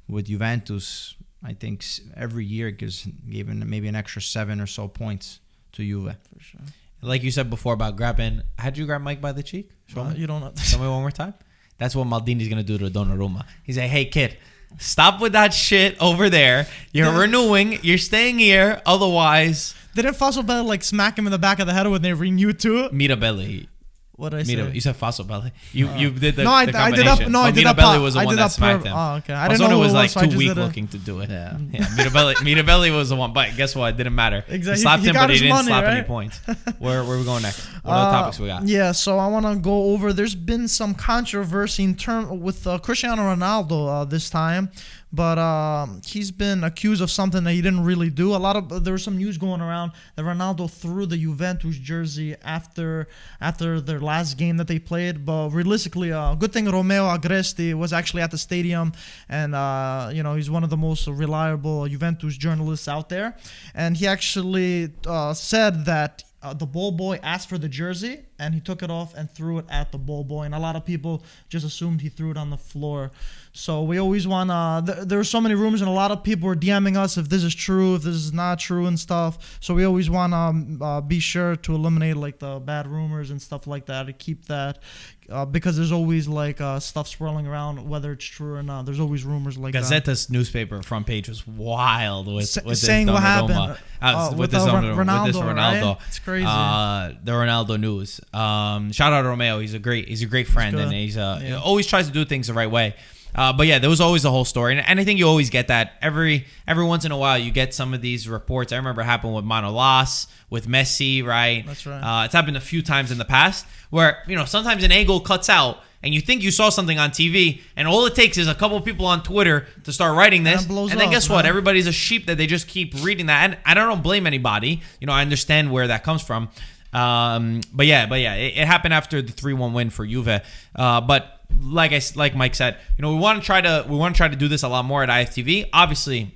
[SPEAKER 3] with Juventus, I think every year gave maybe an extra 7 or so points to Juve.
[SPEAKER 1] For sure.
[SPEAKER 2] Like you said before about grabbing, how'd you grab Mike by the cheek?
[SPEAKER 1] You don't know.
[SPEAKER 2] Show me one more time. That's what Maldini's going to do to Donnarumma. He's like, hey, kid, Stop with that shit over there. You're renewing. You're staying here. Otherwise,
[SPEAKER 1] Didn't Fossil like smack him in the back of the head when they renewed too?
[SPEAKER 2] Mirabelli.
[SPEAKER 1] What did I say?
[SPEAKER 2] You said Fossil Belly. You did the
[SPEAKER 1] No, I
[SPEAKER 2] the
[SPEAKER 1] did that.
[SPEAKER 2] combination.
[SPEAKER 1] No, I did that.
[SPEAKER 2] Mirabelli was the
[SPEAKER 1] I
[SPEAKER 2] one
[SPEAKER 1] did
[SPEAKER 2] that smacked him.
[SPEAKER 1] Oh, okay. I didn't know
[SPEAKER 2] Fasone
[SPEAKER 1] who
[SPEAKER 2] was
[SPEAKER 1] it
[SPEAKER 2] like
[SPEAKER 1] so I
[SPEAKER 2] too
[SPEAKER 1] just
[SPEAKER 2] weak
[SPEAKER 1] did it.
[SPEAKER 2] looking to do it.
[SPEAKER 3] Yeah.
[SPEAKER 2] Mirabelli was the one. But guess what? It didn't matter.
[SPEAKER 1] Exactly.
[SPEAKER 2] He slapped
[SPEAKER 1] He
[SPEAKER 2] him,
[SPEAKER 1] got
[SPEAKER 2] but he
[SPEAKER 1] his
[SPEAKER 2] didn't
[SPEAKER 1] money,
[SPEAKER 2] slap any
[SPEAKER 1] right?
[SPEAKER 2] points. Where are we going next? What other topics we got?
[SPEAKER 1] Yeah, so I want to go over. There's been some controversy in term with Cristiano Ronaldo this time, but he's been accused of something that he didn't really do. There was some news going around that Ronaldo threw the Juventus jersey after their last game that they played. But realistically, good thing Romeo Agresti was actually at the stadium, and he's one of the most reliable Juventus journalists out there, and he actually said that the ball boy asked for the jersey and he took it off and threw it at the ball boy, and a lot of people just assumed he threw it on the floor. So we always want there were so many rumors, and a lot of people were DMing us if this is true, if this is not true and stuff. So we always want to be sure to eliminate like the bad rumors and stuff like that, to keep that because there's always like stuff swirling around, whether it's true or not. There's always rumors like that.
[SPEAKER 2] Gazzeta's newspaper front page was wild with
[SPEAKER 1] saying what happened
[SPEAKER 2] with this Ronaldo.
[SPEAKER 1] Right? It's crazy.
[SPEAKER 2] The Ronaldo news. Shout out to Romeo. He's a great friend, and he's always tries to do things the right way. But yeah, there was always a whole story, and I think you always get that every once in a while. You get some of these reports. I remember it happened with Manolas, with Messi, right?
[SPEAKER 1] That's right.
[SPEAKER 2] It's happened a few times in the past where sometimes an angle cuts out, and you think you saw something on TV, and all it takes is a couple of people on Twitter to start writing this, and then guess what? Everybody's a sheep that they just keep reading that, and I don't blame anybody. I understand where that comes from. But yeah, it happened after the 3-1 win for Juve. But like Mike said, we want to try to do this a lot more at IFTV. Obviously,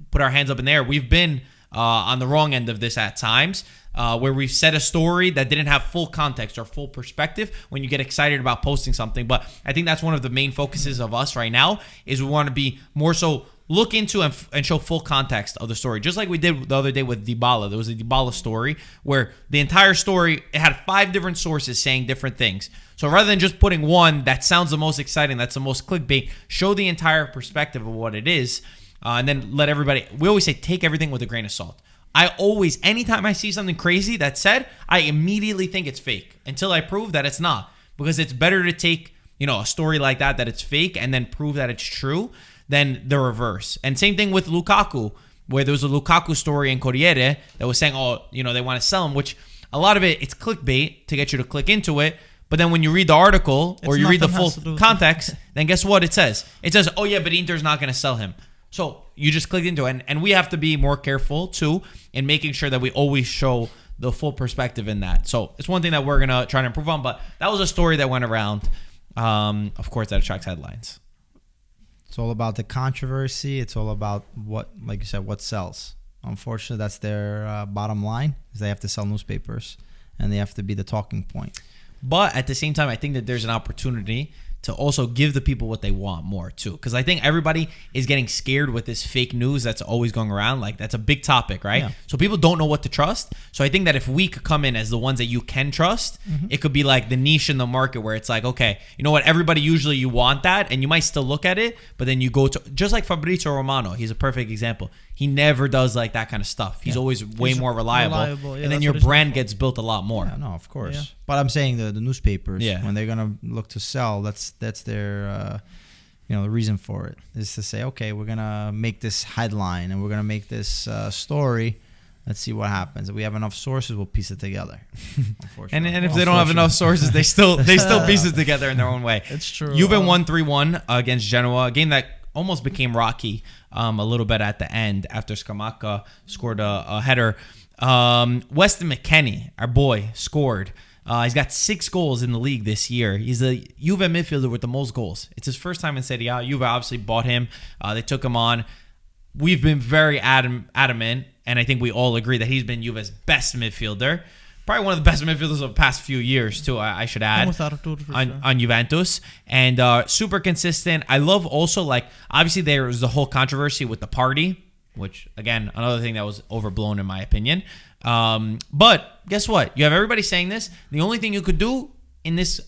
[SPEAKER 2] put our hands up in the air. We've been on the wrong end of this at times, where we've said a story that didn't have full context or full perspective when you get excited about posting something. But I think that's one of the main focuses of us right now, is we want to be more so look into and show full context of the story. Just like we did the other day with Dybala. There was a Dybala story where the entire story, it had 5 different sources saying different things. So rather than just putting one that sounds the most exciting, that's the most clickbait, show the entire perspective of what it is, and then let everybody, we always say, take everything with a grain of salt. Anytime I see something crazy that's said, I immediately think it's fake until I prove that it's not. Because it's better to take, a story like that it's fake, and then prove that it's true, than the reverse. And same thing with Lukaku, where there was a Lukaku story in Corriere that was saying, they want to sell him, which a lot of it's clickbait to get you to click into it. But then when you read the article or you read the full context, then guess what it says? It says, oh yeah, but Inter's not going to sell him. So you just clicked into it. And we have to be more careful too in making sure that we always show the full perspective in that. So it's one thing that we're going to try to improve on. But that was a story that went around, of course, that attracts headlines.
[SPEAKER 3] It's all about the controversy. It's all about what, like you said, what sells. Unfortunately, that's their bottom line, is they have to sell newspapers, and they have to be the talking point.
[SPEAKER 2] But at the same time, I think that there's an opportunity to also give the people what they want more too. Because I think everybody is getting scared with this fake news that's always going around. Like, that's a big topic, right? Yeah. So people don't know what to trust. So I think that if we could come in as the ones that you can trust, it could be like the niche in the market where it's like, okay, you know what? Everybody usually you want that, and you might still look at it, but then you go to, just like Fabrizio Romano, he's a perfect example. He never does like that kind of stuff. He's always way more reliable.
[SPEAKER 1] Yeah,
[SPEAKER 2] and then your brand gets built a lot more.
[SPEAKER 3] Yeah, no, of course. Yeah. But I'm saying the newspapers,
[SPEAKER 2] Yeah.
[SPEAKER 3] when they're gonna look to sell, that's their the reason for it is to say, okay, we're gonna make this headline and we're gonna make this story. Let's see what happens. If we have enough sources, we'll piece it together.
[SPEAKER 2] and if they don't have enough sources, they still piece it together in their own way.
[SPEAKER 1] It's true.
[SPEAKER 2] Juve won 3-1 against Genoa, a game that almost became rocky a little bit at the end after Scamacca scored a header. Weston McKennie, our boy, scored. He's got 6 goals in the league this year. He's a Juve midfielder with the most goals. It's his first time in Serie A. Juve obviously bought him. They took him on. We've been very adamant, and I think we all agree that he's been Juve's best midfielder. Probably one of the best midfielders of the past few years, too, I should add, on Juventus. And super consistent. I love also, obviously there was the whole controversy with the party, which, again, another thing that was overblown in my opinion. But guess what? You have everybody saying this. The only thing you could do in this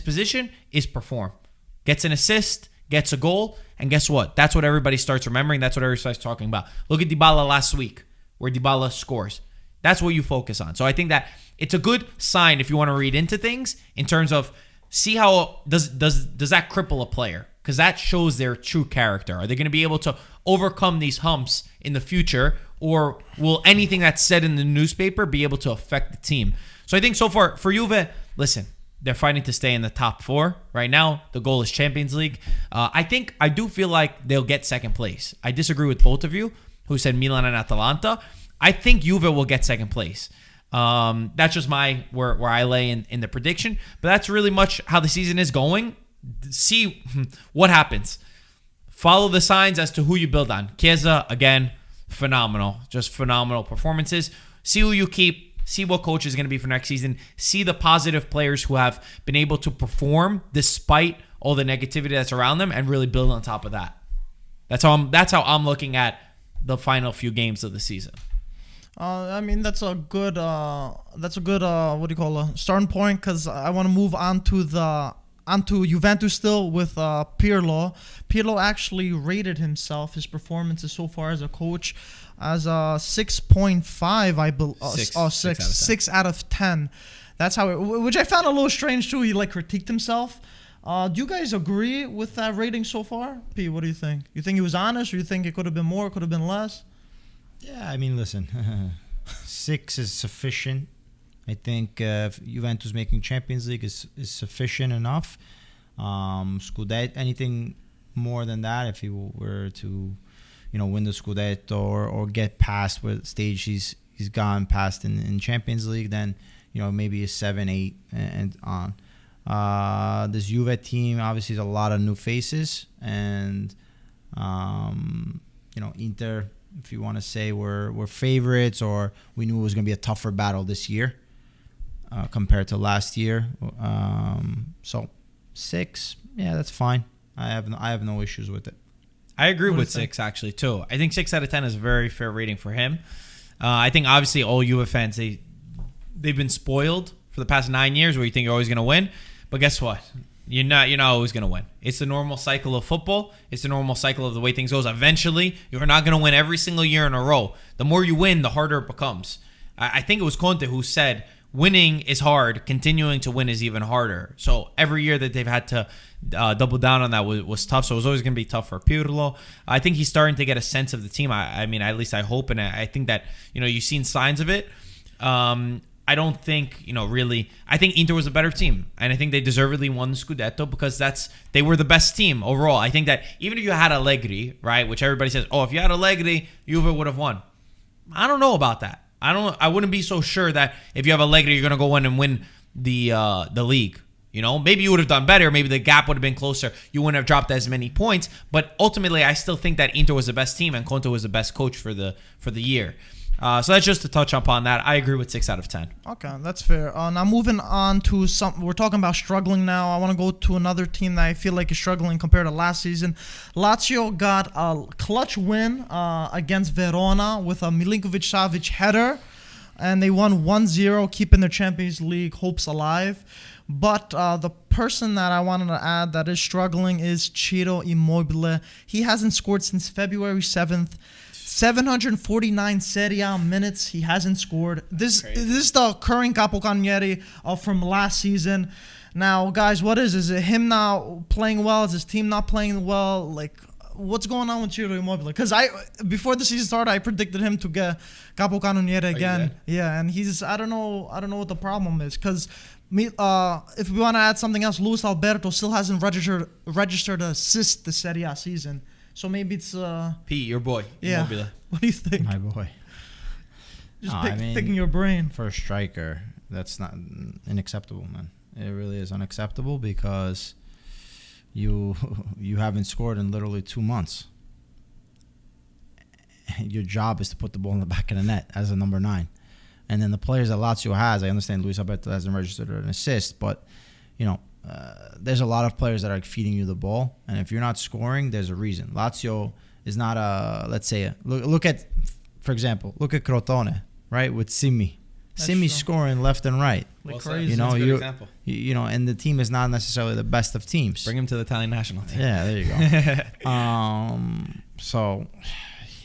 [SPEAKER 2] position is perform. Gets an assist, gets a goal, and guess what? That's what everybody starts remembering. That's what everybody starts talking about. Look at Dybala last week, where Dybala scores. That's what you focus on. So I think that it's a good sign if you want to read into things in terms of see how does that cripple a player, because that shows their true character. Are they going to be able to overcome these humps in the future, or will anything that's said in the newspaper be able to affect the team? So I think so far for Juve, listen, they're fighting to stay in the top 4 right now. The goal is Champions League. I do feel like they'll get second place. I disagree with both of you who said Milan and Atalanta. I think Juve will get second place. That's just where I lay in the prediction. But that's really much how the season is going. See what happens. Follow the signs as to who you build on. Chiesa, again, phenomenal. Just phenomenal performances. See who you keep. See what coach is going to be for next season. See the positive players who have been able to perform despite all the negativity that's around them, and really build on top of that. That's how I'm looking at the final few games of the season.
[SPEAKER 1] I mean, that's a good starting point, because I want to move on to Juventus still with Pirlo. Pirlo actually rated his performances so far as a coach as a 6.5, I believe. 6 out of 10. That's how which I found a little strange too. He critiqued himself. Do you guys agree with that rating so far? P, what do you think? You think he was honest, or you think it could have been more, could have been less?
[SPEAKER 3] Yeah, I mean, listen, 6 is sufficient. I think Juventus making Champions League is sufficient enough. Scudetto, anything more than that, if he were to, win the Scudetto or get past what stage he's gone past in Champions League, then maybe a 7, 8 and on. This Juve team obviously is a lot of new faces, and Inter, if you want to say we're favorites, or we knew it was going to be a tougher battle this year compared to last year. So 6, yeah, that's fine. I have no issues with it.
[SPEAKER 2] I agree with 6 actually too. I think 6 out of 10 is a very fair rating for him. I think obviously all Juve fans, they've been spoiled for the past 9 years where you think you're always going to win, but guess what? You're not always going to win. It's the normal cycle of football. It's the normal cycle of the way things goes. Eventually, you're not going to win every single year in a row. The more you win, the harder it becomes. I think it was Conte who said winning is hard. Continuing to win is even harder. So every year that they've had to double down on that was tough. So it was always going to be tough for Pirlo. I think he's starting to get a sense of the team. I mean, at least I hope, and I think that you've seen signs of it. I don't think, really, I think Inter was a better team, and I think they deservedly won the Scudetto because they were the best team overall. I think that even if you had Allegri, right, which everybody says, if you had Allegri, Juve would have won. I don't know about that. I wouldn't be so sure that if you have Allegri, you're going to go in and win the league. Maybe you would have done better. Maybe the gap would have been closer. You wouldn't have dropped as many points. But ultimately, I still think that Inter was the best team and Conte was the best coach for the year. So that's just to touch upon that. I agree with 6 out of 10.
[SPEAKER 1] Okay, that's fair. Now moving on to we're talking about struggling now. I want to go to another team that I feel like is struggling compared to last season. Lazio got a clutch win against Verona with a Milinkovic-Savic header, and they won 1-0, keeping their Champions League hopes alive. But the person that I wanted to add that is struggling is Ciro Immobile. He hasn't scored since February 7th. 749 Serie A minutes. He hasn't scored. This is the current capocannoniere from last season. Now, guys, what is it him not playing well? Is his team not playing well? What's going on with Ciro Immobile? Because before the season started, I predicted him to get capocannoniere again. Yeah, and I don't know what the problem is. Because if we want to add something else, Luis Alberto still hasn't registered an assist this Serie A season. So maybe it's
[SPEAKER 2] Pete, your boy.
[SPEAKER 1] Yeah.
[SPEAKER 2] Immobile.
[SPEAKER 1] What do you think?
[SPEAKER 3] My boy.
[SPEAKER 1] Just picking your brain.
[SPEAKER 3] For a striker, that's not unacceptable, man. It really is unacceptable because you haven't scored in literally 2 months. Your job is to put the ball in the back of the net as a number 9. And then the players that Lazio has, I understand Luis Alberto hasn't registered an assist, but there's a lot of players that are feeding you the ball, and if you're not scoring, there's a reason. Lazio is not look at, for example, look at Crotone, right, with Simi. Simi's scoring left and right.
[SPEAKER 1] Like
[SPEAKER 2] Well said.
[SPEAKER 1] crazy.
[SPEAKER 3] You know,
[SPEAKER 2] That's a good
[SPEAKER 3] you
[SPEAKER 2] example.
[SPEAKER 3] you know, and the team is not necessarily the best of teams.
[SPEAKER 2] Bring him to the Italian national team.
[SPEAKER 3] Yeah, there you go. So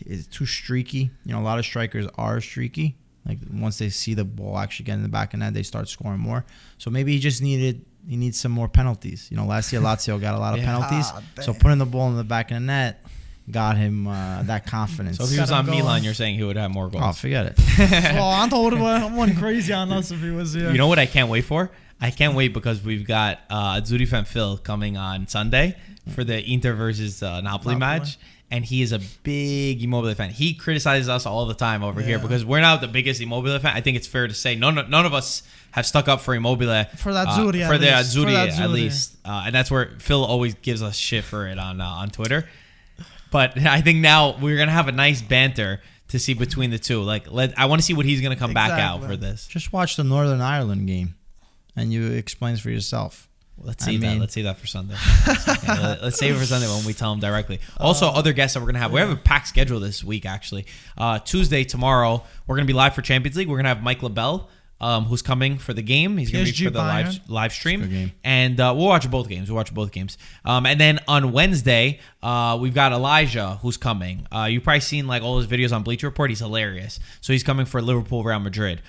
[SPEAKER 3] it's too streaky. You know, a lot of strikers are streaky. Like once they see the ball actually get in the back of net, they start scoring more. So maybe he needs some more penalties. You know, last year Lazio got a lot of penalties. So putting the ball in the back of the net got him that confidence.
[SPEAKER 2] So if he was
[SPEAKER 1] Got
[SPEAKER 2] on
[SPEAKER 1] him going.
[SPEAKER 2] Milan, you're saying he would have more goals.
[SPEAKER 3] Oh, forget it.
[SPEAKER 1] Well, Anto would have went crazy on us if he was here.
[SPEAKER 2] You know what I can't wait for? I can't wait because we've got AzzurriFanPhil coming on Sunday for the Inter versus Napoli match. And he is a big Immobile fan. He criticizes us all the time over here because we're not the biggest Immobile fan. I think it's fair to say none of us have stuck up for Immobile.
[SPEAKER 1] For the Azzurri,
[SPEAKER 2] for the
[SPEAKER 1] at least.
[SPEAKER 2] Azzurri
[SPEAKER 1] For the
[SPEAKER 2] at
[SPEAKER 1] Azzurri.
[SPEAKER 2] least. And that's where Phil always gives us shit for it on Twitter. But I think now we're going to have a nice banter to see between the two. Like, I want to see what he's going to come back out for this.
[SPEAKER 3] Just watch the Northern Ireland game, and you explain for yourself.
[SPEAKER 2] Let's save that. Let's save that for Sunday. Let's save it for Sunday when we tell him directly. Also, other guests that we're gonna have. We have a packed schedule this week. Actually, Tuesday tomorrow we're gonna be live for Champions League. We're gonna have Mike Labelle, who's coming for the game. He's gonna be
[SPEAKER 1] PSG
[SPEAKER 2] for the live stream,
[SPEAKER 3] Good game.
[SPEAKER 2] and we'll watch both games. And then on Wednesday, we've got Elijah who's coming. You probably seen like all his videos on Bleacher Report. He's hilarious. So he's coming for Liverpool, Real Madrid.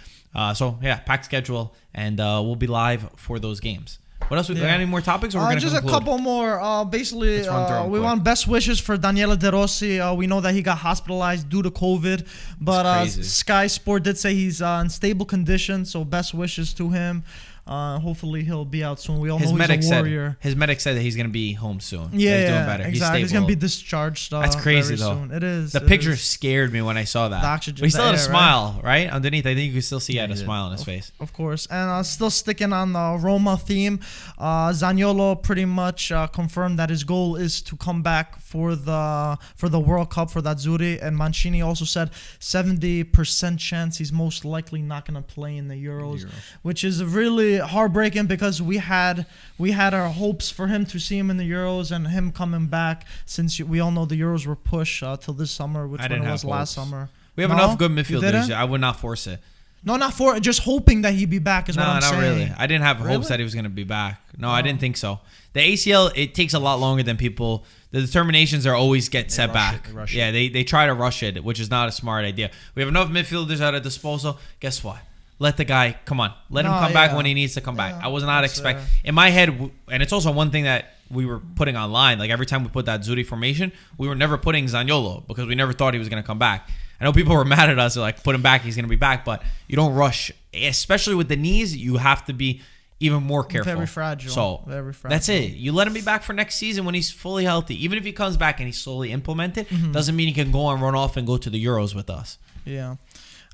[SPEAKER 2] So yeah, packed schedule, and we'll be live for those games. What else? We got any more topics? Or we're gonna
[SPEAKER 1] just
[SPEAKER 2] conclude?
[SPEAKER 1] a couple more. Basically,
[SPEAKER 2] Let's run through 'em
[SPEAKER 1] we
[SPEAKER 2] quick.
[SPEAKER 1] want best wishes for Daniele De Rossi. We know that he got hospitalized due to COVID, but
[SPEAKER 2] crazy.
[SPEAKER 1] Sky Sport did say he's in stable condition. So best wishes to him. Hopefully he'll be out soon. We all know he's a warrior.
[SPEAKER 2] His medic said that he's gonna be home soon.
[SPEAKER 1] Yeah,
[SPEAKER 2] he's doing better.
[SPEAKER 1] Exactly.
[SPEAKER 2] He's
[SPEAKER 1] He's gonna be
[SPEAKER 2] stable.
[SPEAKER 1] discharged.
[SPEAKER 2] That's crazy
[SPEAKER 1] very
[SPEAKER 2] though.
[SPEAKER 1] Soon. It is.
[SPEAKER 2] The
[SPEAKER 1] it
[SPEAKER 2] picture
[SPEAKER 1] is.
[SPEAKER 2] scared me when I saw that.
[SPEAKER 1] The oxygen,
[SPEAKER 2] But he still
[SPEAKER 1] the
[SPEAKER 2] had a
[SPEAKER 1] air,
[SPEAKER 2] smile, right? Underneath, I think you could still see he had a smile on his face.
[SPEAKER 1] Of course. And still sticking on the Roma theme, Zaniolo pretty much confirmed that his goal is to come back for the World Cup for the Azzurri. And Mancini also said 70% chance he's most likely not going to play in the Euros, which is really heartbreaking because we had our hopes for him to see him in the Euros and him coming back, since we all know the Euros were pushed till this summer, which when it was last summer.
[SPEAKER 2] We have enough good midfielders. I would not force it.
[SPEAKER 1] No, not for just hoping that he'd be back is what I'm saying.
[SPEAKER 2] No, not really. I didn't have hopes that he was going to be back. No, I didn't think so. The ACL, it takes a lot longer than people. The determinations are always get set back. Yeah, they try to rush it, which is not a smart idea. We have enough midfielders at our disposal. Guess what? Let the guy come on. Let him come back when he needs to come back. I was not expecting in my head, and it's also one thing that we were putting online. Like every time we put that Azzurri formation, we were never putting Zaniolo because we never thought he was going to come back. I know people were mad at us, like put him back, he's going to be back, but you don't rush, especially with the knees. You have to be even more careful.
[SPEAKER 1] Very fragile.
[SPEAKER 2] So
[SPEAKER 1] very fragile.
[SPEAKER 2] that's it. You let him be back for next season when he's fully healthy. Even if he comes back and he's slowly implemented, doesn't mean he can go and run off and go to the Euros with us.
[SPEAKER 1] Yeah.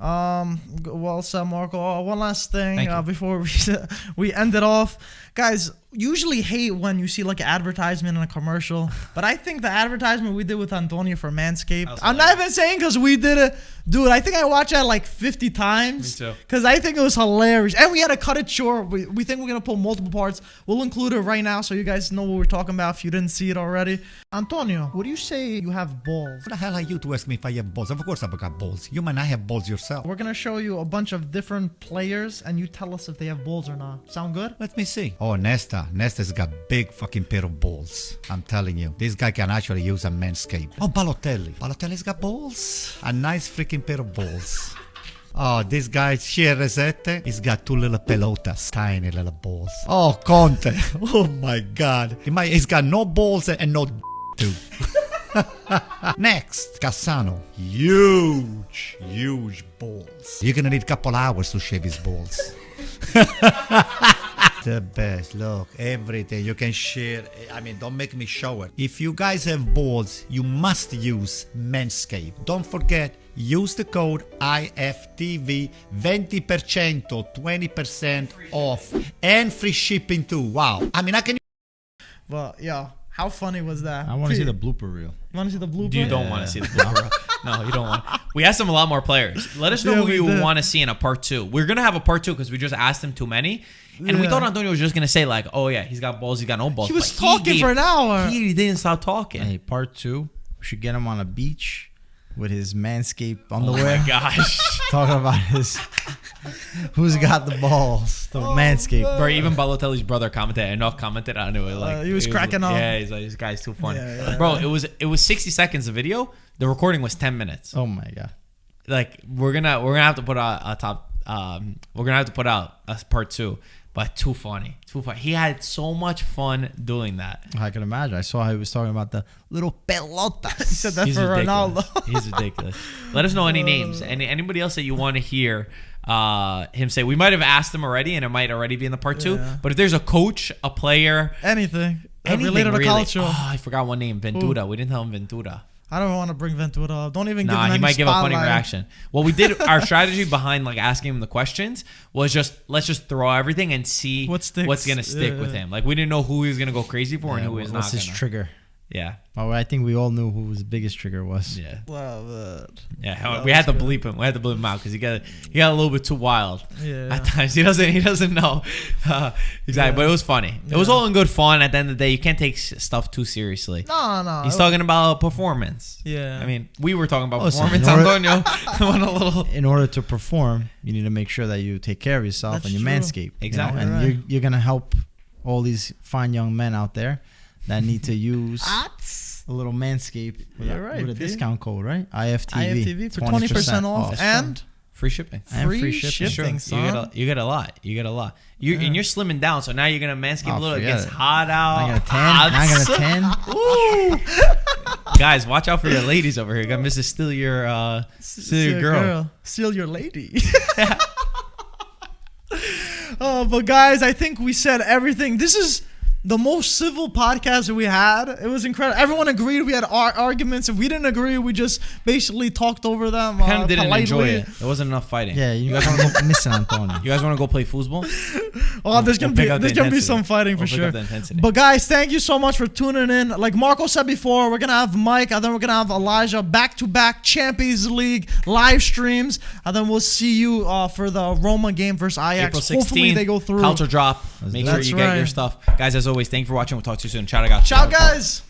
[SPEAKER 1] Well said, Marco. One last thing before we end it off. Guys, usually hate when you see like an advertisement in a commercial, but I think the advertisement we did with Antonio for Manscaped, I'm not even saying because we did it. Dude, I think I watched that like 50 times.
[SPEAKER 2] Me too.
[SPEAKER 1] Because I think it was hilarious. And we had to cut it short. We think we're going to pull multiple parts. We'll include it right now so you guys know what we're talking about if you didn't see it already. Antonio, would you say you have balls?
[SPEAKER 4] What the hell are you to ask me if I have balls? Of course I've got balls. You might not have balls yourself.
[SPEAKER 1] We're going to show you a bunch of different players and you tell us if they have balls or not. Sound good?
[SPEAKER 4] Let me see. Oh, Nesta. Nesta's got big fucking pair of balls. I'm telling you. This guy can actually use a Manscaped. Oh, Balotelli. Balotelli's got balls. A nice freaking pair of balls. Oh, this guy, Chiaresette, he's got two little pelotas. Tiny little balls. Oh, Conte. Oh, my God. He's got no balls and no too. Next, Cassano. Huge balls. You're gonna need a couple hours to shave his balls. The best. Look, everything you can share. I mean, don't make me show it. If you guys have balls, you must use Manscaped. Don't forget, use the code IFTV 20%, 20% off, and free shipping too. Wow. I mean, I can.
[SPEAKER 1] But yeah, how funny was that?
[SPEAKER 3] I want to see the blooper reel.
[SPEAKER 1] You want to see the blooper?
[SPEAKER 2] You don't want to see the blooper. No, you don't want. We asked him a lot more players. Let us know who you want to see in a part 2. We're gonna have a part 2 because we just asked him too many, and we thought Antonio was just gonna say like, "Oh yeah, he's got balls, he's got no balls."
[SPEAKER 1] He was talking for an hour.
[SPEAKER 2] He didn't stop talking.
[SPEAKER 3] Hey, part 2, we should get him on a beach with his Manscaped
[SPEAKER 2] Oh
[SPEAKER 3] underwear.
[SPEAKER 2] my gosh!
[SPEAKER 3] talking about his who's got the balls, the Manscaped.
[SPEAKER 2] Bro, even Balotelli's brother commented. Enough commented on it. Like
[SPEAKER 1] he was cracking up.
[SPEAKER 2] Yeah, he's like, this guy's too funny.
[SPEAKER 1] Yeah,
[SPEAKER 2] Bro, it was 60 seconds of video. The recording was 10 minutes.
[SPEAKER 3] Oh my god.
[SPEAKER 2] Like we're gonna have to put out a top. We're gonna have to put out a part 2. But too funny. He had so much fun doing that.
[SPEAKER 3] I can imagine. I saw how he was talking about the little pelotas.
[SPEAKER 1] He said that
[SPEAKER 2] He's
[SPEAKER 1] for
[SPEAKER 2] ridiculous.
[SPEAKER 1] Ronaldo.
[SPEAKER 2] He's ridiculous. Let us know any names. Anybody else that you want to hear him say. We might have asked him already, and it might already be in the part 2.
[SPEAKER 1] Yeah.
[SPEAKER 2] But if there's a coach, a player,
[SPEAKER 1] Anything
[SPEAKER 2] really.
[SPEAKER 1] related to culture.
[SPEAKER 2] Oh, I forgot one name. Ventura. We didn't tell him Ventura.
[SPEAKER 1] I don't want to bring Ventura up. Don't even give him any
[SPEAKER 2] he might give a funny
[SPEAKER 1] spotlight.
[SPEAKER 2] reaction. Well, we did our strategy behind like asking him the questions was let's just throw everything and see
[SPEAKER 1] What sticks.
[SPEAKER 2] what's gonna stick with him. Like we didn't know who he was gonna go crazy for and who he was not
[SPEAKER 3] What's his
[SPEAKER 2] gonna.
[SPEAKER 3] trigger?
[SPEAKER 2] Yeah.
[SPEAKER 3] Oh, I think we all knew who his biggest trigger was.
[SPEAKER 2] Yeah.
[SPEAKER 1] Love it.
[SPEAKER 2] Yeah, we had to bleep him. We had to bleep him out because he got a little bit too wild.
[SPEAKER 1] Yeah.
[SPEAKER 2] At times he doesn't know exactly, but it was funny. It was all in good fun. At the end of the day, you can't take stuff too seriously.
[SPEAKER 1] No.
[SPEAKER 2] He's talking about performance.
[SPEAKER 1] Yeah.
[SPEAKER 2] I mean, we were talking about
[SPEAKER 3] Listen,
[SPEAKER 2] performance. Antonio went a little.
[SPEAKER 3] In order to perform, you need to make sure that you take care of yourself
[SPEAKER 1] That's
[SPEAKER 3] and you
[SPEAKER 1] true.
[SPEAKER 3] manscape.
[SPEAKER 2] Exactly.
[SPEAKER 3] You know?
[SPEAKER 1] Right.
[SPEAKER 3] And you're gonna help all these fine young men out there that need to use a little Manscaped with,
[SPEAKER 1] You're right,
[SPEAKER 3] with a
[SPEAKER 1] P.
[SPEAKER 3] discount code, right? IFTV.
[SPEAKER 1] for 20% off
[SPEAKER 3] That's
[SPEAKER 1] and
[SPEAKER 2] Free shipping.
[SPEAKER 3] And free
[SPEAKER 1] free
[SPEAKER 3] shipping.
[SPEAKER 1] shipping.
[SPEAKER 2] Sure. You get a lot. And you're slimming down, so now you're gonna manscape
[SPEAKER 3] Oh,
[SPEAKER 2] a little. It
[SPEAKER 3] forget
[SPEAKER 2] gets
[SPEAKER 3] it.
[SPEAKER 2] hot out.
[SPEAKER 3] I got a 10.
[SPEAKER 2] Ooh. Guys, watch out for your ladies over here. Got Mrs. Steal your girl.
[SPEAKER 1] Steal your lady. But guys, I think we said everything. This is the most civil podcast that we had. It was incredible. Everyone agreed. We had arguments. If we didn't agree, we just basically talked over them.
[SPEAKER 2] Kind of didn't
[SPEAKER 1] politely.
[SPEAKER 2] enjoy it. There wasn't enough fighting.
[SPEAKER 3] Yeah, you guys want to go missing Antonio.
[SPEAKER 2] You guys want to go play foosball?
[SPEAKER 1] Oh, there's gonna
[SPEAKER 2] pick up the
[SPEAKER 1] be
[SPEAKER 2] intensity.
[SPEAKER 1] some fighting
[SPEAKER 2] We'll
[SPEAKER 1] for
[SPEAKER 2] pick
[SPEAKER 1] sure.
[SPEAKER 2] up the intensity.
[SPEAKER 1] But guys, thank you so much for tuning in. Like Marco said before, we're gonna have Mike, and then we're gonna have Elijah back-to-back Champions League live streams, and then we'll see you for the Roma game versus Ajax.
[SPEAKER 2] April 16th.
[SPEAKER 1] Hopefully they go through.
[SPEAKER 2] Culture drop. Make sure
[SPEAKER 1] That's
[SPEAKER 2] you get your
[SPEAKER 1] right.
[SPEAKER 2] stuff. Guys, as always, thank you for watching. We'll talk to you soon. Ciao, guys.
[SPEAKER 1] Ciao, guys.